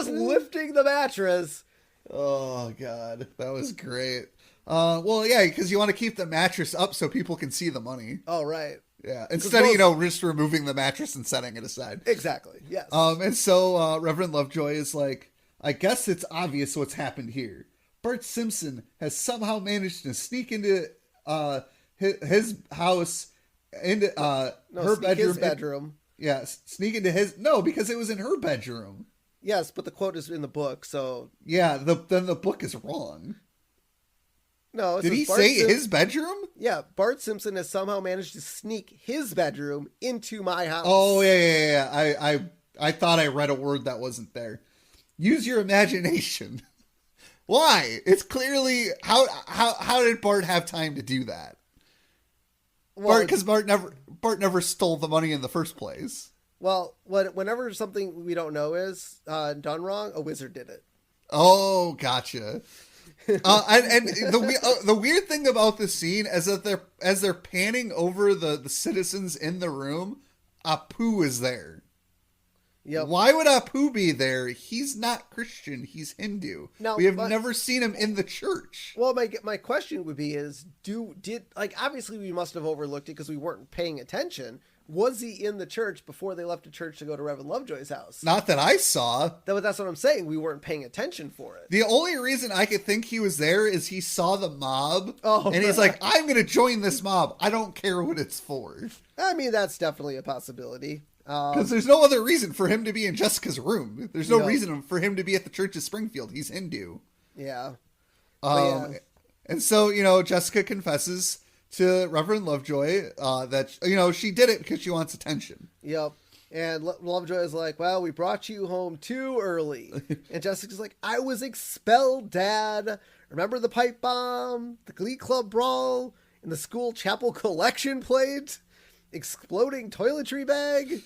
lifting the mattress. Oh, God, that was great. Well, yeah, because you want to keep the mattress up so people can see the money. Oh, right. Yeah, instead of, just removing the mattress and setting it aside. Exactly, yes. And so Reverend Lovejoy is like, I guess it's obvious what's happened here. Bart Simpson has somehow managed to sneak into his house, into her bedroom. His bedroom. Sneak into his... No, because it was in her bedroom. Yes, but the quote is in the book, so Yeah, then the book is wrong. no. It Did says he Bart say his bedroom? Yeah, Bart Simpson has somehow managed to sneak his bedroom into my house. Oh yeah. I thought I read a word that wasn't there. Use your imagination. Why? It's clearly how did Bart have time to do that? Well, Because Bart never stole the money in the first place. Well, whenever something we don't know is done wrong, a wizard did it. Oh, gotcha. And the weird thing about this scene is that they're panning over the citizens in the room, Apu is there. Yep. Why would Apu be there? He's not Christian. He's Hindu. No, we have never seen him in the church. Well, my question would be is did obviously we must have overlooked it because we weren't paying attention. Was he in the church before they left the church to go to Reverend Lovejoy's house? Not that I saw. That's what I'm saying. We weren't paying attention for it. The only reason I could think he was there is he saw the mob. Oh, and he's like, I'm going to join this mob. I don't care what it's for. I mean, that's definitely a possibility. Because there's no other reason for him to be in Jessica's room. There's no reason for him to be at the church of Springfield. He's Hindu. Yeah. And so, Jessica confesses to Reverend Lovejoy that, she did it because she wants attention. Yep. And Lovejoy is like, well, we brought you home too early. And Jessica's like, I was expelled, Dad. Remember the pipe bomb, the Glee Club brawl, and the school chapel collection plate? Exploding toiletry bag.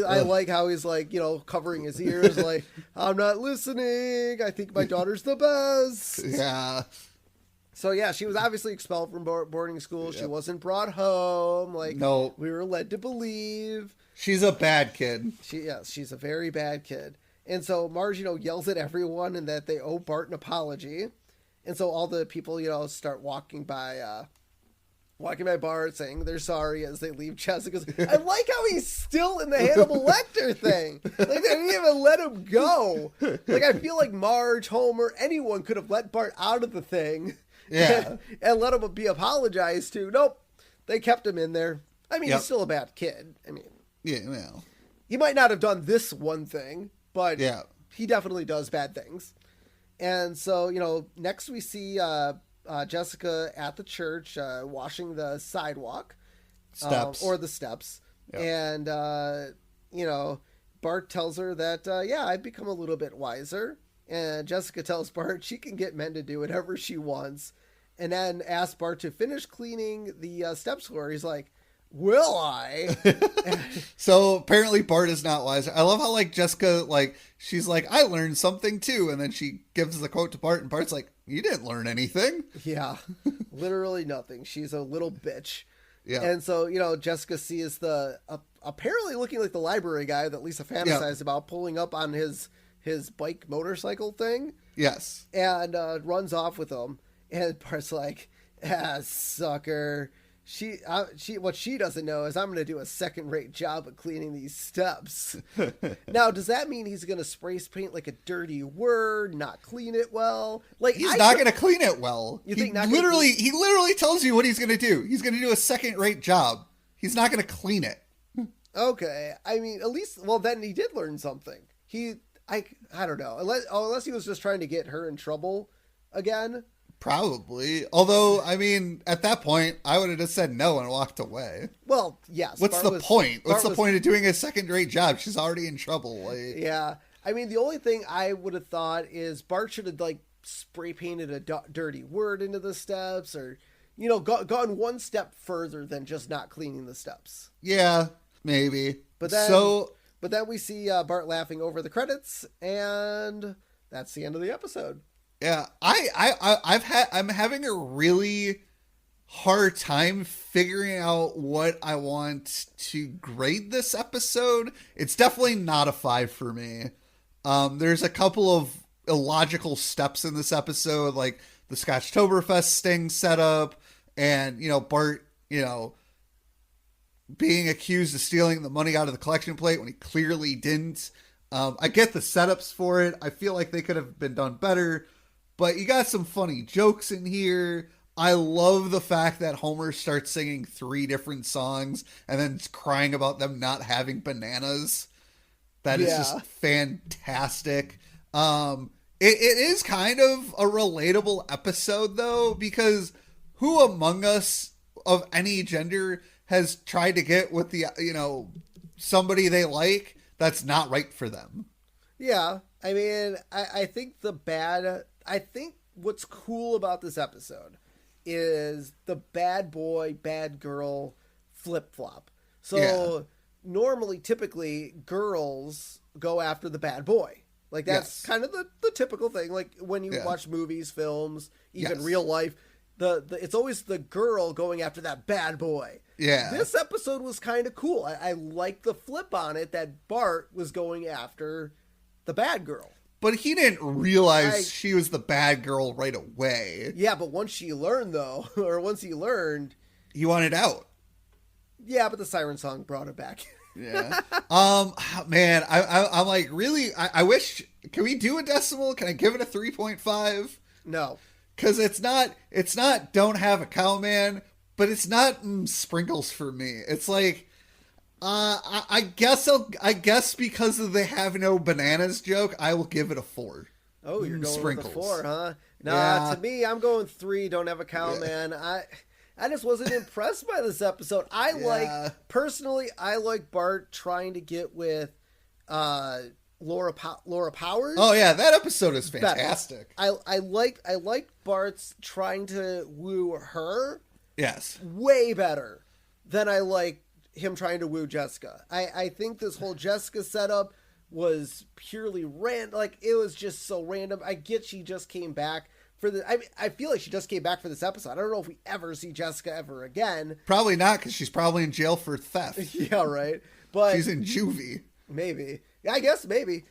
I like how he's like, covering his ears like, I'm not listening. I think my daughter's the best. Yeah. So yeah, she was obviously expelled from boarding school. Yep. She wasn't brought home. No. We were led to believe. She's a bad kid. She's a very bad kid. And so Marge, yells at everyone and that they owe Bart an apology. And so all the people, start walking by Bart saying they're sorry as they leave. Jessica's. I like how he's still in the Hannibal Lecter thing. Like they didn't even let him go. Like I feel like Marge, Homer, anyone could have let Bart out of the thing. Yeah. And let him be apologized to. Nope. They kept him in there. I mean, he's still a bad kid. I mean. Yeah, well. He might not have done this one thing, but yeah, he definitely does bad things. And so, next we see Jessica at the church washing the sidewalk. Steps. Or the steps. Yep. And, Bart tells her that, I've become a little bit wiser. And Jessica tells Bart she can get men to do whatever she wants. And then asks Bart to finish cleaning the steps for her. He's like, will I? So apparently Bart is not wise. I love how Jessica, she's like, I learned something too. And then she gives the quote to Bart and Bart's like, you didn't learn anything. Yeah, literally nothing. She's a little bitch. Yeah. And so, Jessica sees the apparently looking like the library guy that Lisa fantasized about pulling up on his bike motorcycle thing. Yes. And runs off with him. And Bart's like, sucker. What she doesn't know is I'm going to do a second-rate job of cleaning these steps. Now, does that mean he's going to spray paint like a dirty word, not clean it well? He's not going to clean it well. You think not? He literally tells you what he's going to do. He's going to do a second-rate job. He's not going to clean it. Okay, I mean, at least, well, then he did learn something. I don't know, unless he was just trying to get her in trouble again. Probably. Although, I mean, at that point, I would have just said no and walked away. Well, yes. What's the point? What's the point of doing a second-rate job? She's already in trouble. Yeah. I mean, the only thing I would have thought is Bart should have, spray painted a dirty word into the steps or, gone one step further than just not cleaning the steps. Yeah, maybe. But then we see Bart laughing over the credits, and that's the end of the episode. Yeah, I'm having a really hard time figuring out what I want to grade this episode. It's definitely not a 5 for me. There's a couple of illogical steps in this episode, like the Scotchtoberfest sting setup, and Bart, being accused of stealing the money out of the collection plate when he clearly didn't. I get the setups for it. I feel like they could have been done better. But you got some funny jokes in here. I love the fact that Homer starts singing 3 different songs and then crying about them not having bananas. that is just fantastic. It is kind of a relatable episode, though, because who among us of any gender has tried to get with the, somebody they like that's not right for them? Yeah. I mean, I think what's cool about this episode is the bad boy, bad girl flip-flop. So normally, typically, girls go after the bad boy. Like, that's kind of the typical thing. Like, when you watch movies, films, even real life, it's always the girl going after that bad boy. Yeah. This episode was kind of cool. I like the flip on it that Bart was going after the bad girl. But he didn't realize she was the bad girl right away. Yeah, but once she learned, though, or once he learned... He wanted out. Yeah, but the siren song brought it back. Yeah. Man, I'm like, really? I wish... Can we do a decimal? Can I give it a 3.5? No. Because it's not don't have a cowman, but it's not sprinkles for me. It's like... I guess because of the have no bananas joke, I will give it a 4. Oh, you're going sprinkles. with a 4, huh? Nah, to me, I'm going 3. Don't have a cow, man. I just wasn't impressed by this episode. I like Bart trying to get with Laura Powers. Oh yeah, that episode is fantastic. I like Bart's trying to woo her. Yes, way better than I like him trying to woo Jessica. I think this whole Jessica setup was purely random. Like, it was just so random. I get she just came back for the... I feel like she just came back for this episode. I don't know if we ever see Jessica ever again. Probably not, because she's probably in jail for theft. Yeah, right. But she's in juvie. Maybe. Yeah, I guess maybe.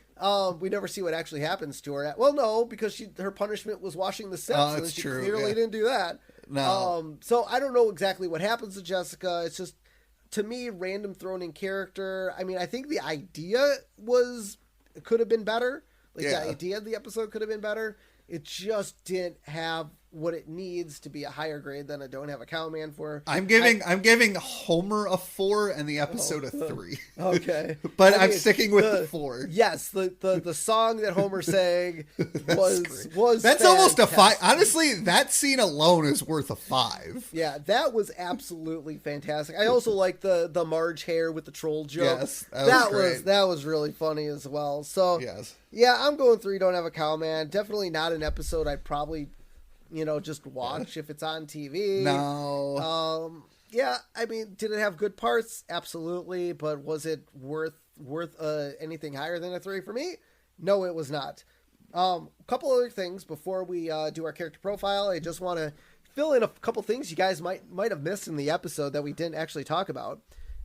We never see what actually happens to her. Well, no, because her punishment was washing the steps. Oh, that's she true. Clearly didn't do that. No. So I don't know exactly what happens to Jessica. It's just, to me, random thrown in character. I mean, I think the idea could have been better. Like, the idea of the episode could have been better. It just didn't have what it needs to be a higher grade than I don't have a cowman for. I'm giving Homer a 4 and the episode a 3. Okay. But I'm sticking with the 4. Yes, the song that Homer sang was that's fantastic. Almost a 5. Honestly, that scene alone is worth a 5. Yeah, that was absolutely fantastic. I also like the Marge hair with the troll joke. Yes, that was really funny as well. So yes. Yeah, I'm going 3. Don't have a cowman. Definitely not an episode I'd probably just watch if it's on TV. No. Yeah, I mean, did it have good parts? Absolutely, but was it worth anything higher than a 3 for me? No, it was not. A couple other things before we do our character profile. I just want to fill in a couple things you guys might have missed in the episode that we didn't actually talk about.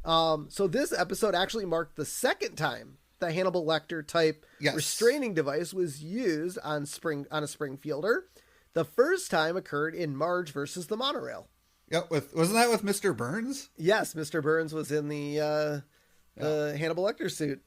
So this episode actually marked the second time the Hannibal Lecter type restraining device was used on a Springfielder. The first time occurred in Marge versus the Monorail. Yeah, wasn't that with Mr. Burns? Yes, Mr. Burns was in the Hannibal Lecter suit.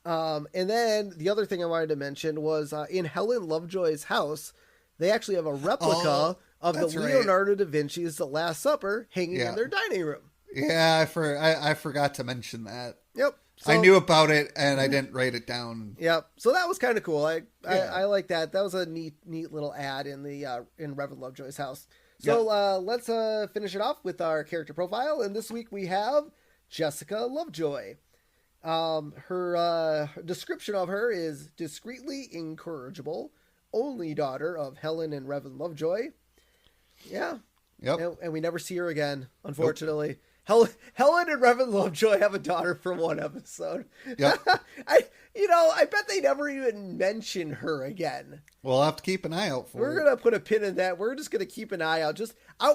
And then the other thing I wanted to mention was in Helen Lovejoy's house, they actually have a replica of the Leonardo da Vinci's The Last Supper hanging in their dining room. Yeah, I forgot to mention that. Yep. So, I knew about it and I didn't write it down. Yep. So that was kind of cool. I like that. That was a neat little ad in the in Reverend Lovejoy's house. So let's finish it off with our character profile. And this week we have Jessica Lovejoy. Her description of her is discreetly incorrigible, only daughter of Helen and Reverend Lovejoy. Yeah. Yep. And we never see her again, unfortunately. Nope. Helen and Reverend Lovejoy have a daughter from one episode. Yep. I bet they never even mention her again. We'll have to keep an eye out for We're going to put a pin in that. We're just going to keep an eye out.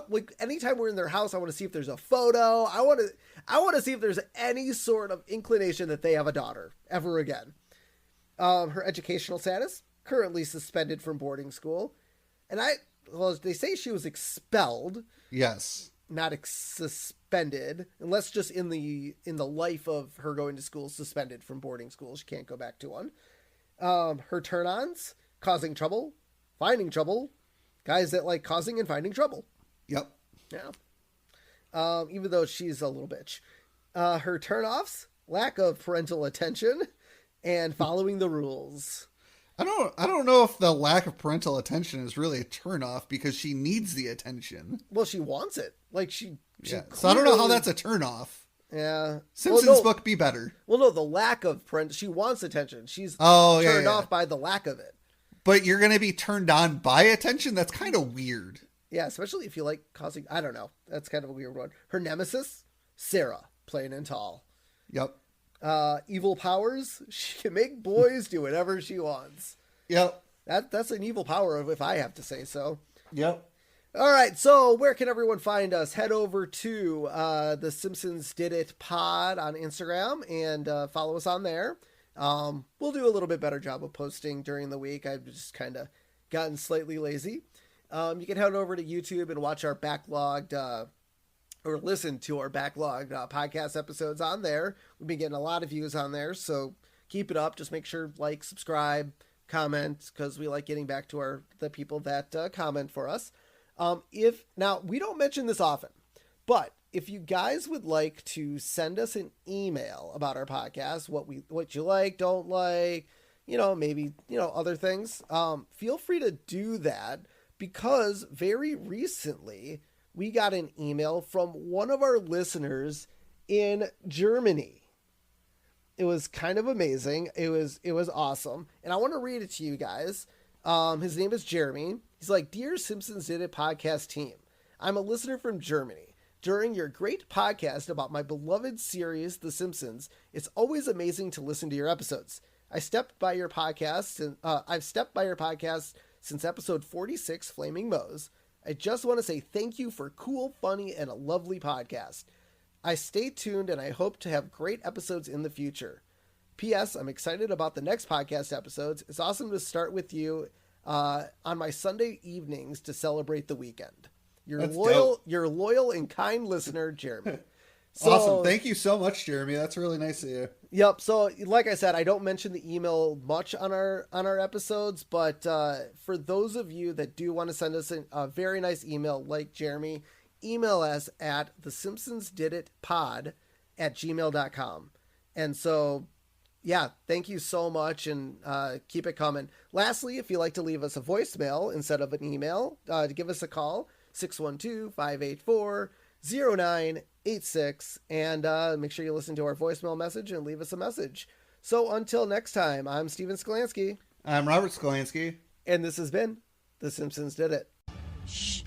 Like anytime we're in their house, I want to see if there's a photo. I want to see if there's any sort of inclination that they have a daughter ever again. Her educational status, currently suspended from boarding school. And they say she was expelled. Yes. Not suspended, unless just in the life of her going to school, suspended from boarding school. She can't go back to one. Her turn-ons, causing trouble, finding trouble, guys that like causing and finding trouble. Yep. Yeah. Even though she's a little bitch. Her turn-offs, lack of parental attention, and following the rules. I don't know if the lack of parental attention is really a turnoff because she needs the attention. Well, she wants it. Like she yeah. Clearly... So I don't know how that's a turnoff. Yeah. Simpsons book be better. Well, no, the lack of she wants attention. She's turned off by the lack of it. But you're going to be turned on by attention? That's kind of weird. Yeah, especially if you like causing... I don't know. That's kind of a weird one. Her nemesis, Sarah, plain and tall. Yep. Evil powers, she can make boys do whatever she wants. Yep. That's an evil power, if I have to say so. Yep. All right, so where can everyone find us? Head over to the Simpsons Did It Pod on Instagram and follow us on there. We'll do a little bit better job of posting during the week. I've just kind of gotten slightly lazy. You can head over to YouTube and watch our backlogged or listen to our backlogged podcast episodes on there. We've been getting a lot of views on there, so keep it up. Just make sure like, subscribe, comment, because we like getting back to the people that comment for us. Now we don't mention this often, but if you guys would like to send us an email about our podcast, what you like, don't like, maybe, other things, feel free to do that, because very recently we got an email from one of our listeners in Germany. It was kind of amazing. It was awesome. And I want to read it to you guys. His name is Jeremy. He's like, "Dear Simpsons Did It podcast team, I'm a listener from Germany. During your great podcast about my beloved series, The Simpsons, it's always amazing to listen to your episodes. I've stepped by your podcast since episode 46, Flaming Moe's. I just want to say thank you for cool, funny, and a lovely podcast. I stay tuned and I hope to have great episodes in the future. P.S. I'm excited about the next podcast episodes. It's awesome to start with you on my Sunday evenings to celebrate the weekend. Your loyal and kind listener, Jeremy." So, awesome. Thank you so much, Jeremy. That's really nice of you. Yep. So like I said, I don't mention the email much on our episodes, but for those of you that do want to send us a very nice email like Jeremy, email us at thesimpsonsdiditpod@gmail.com. And so, yeah, thank you so much, and keep it coming. Lastly, if you'd like to leave us a voicemail instead of an email, to give us a call, 612-584-0986, and make sure you listen to our voicemail message and leave us a message. So until next time, I'm Steven Skolansky. I'm Robert Skolansky. And this has been The Simpsons Did It. Shh.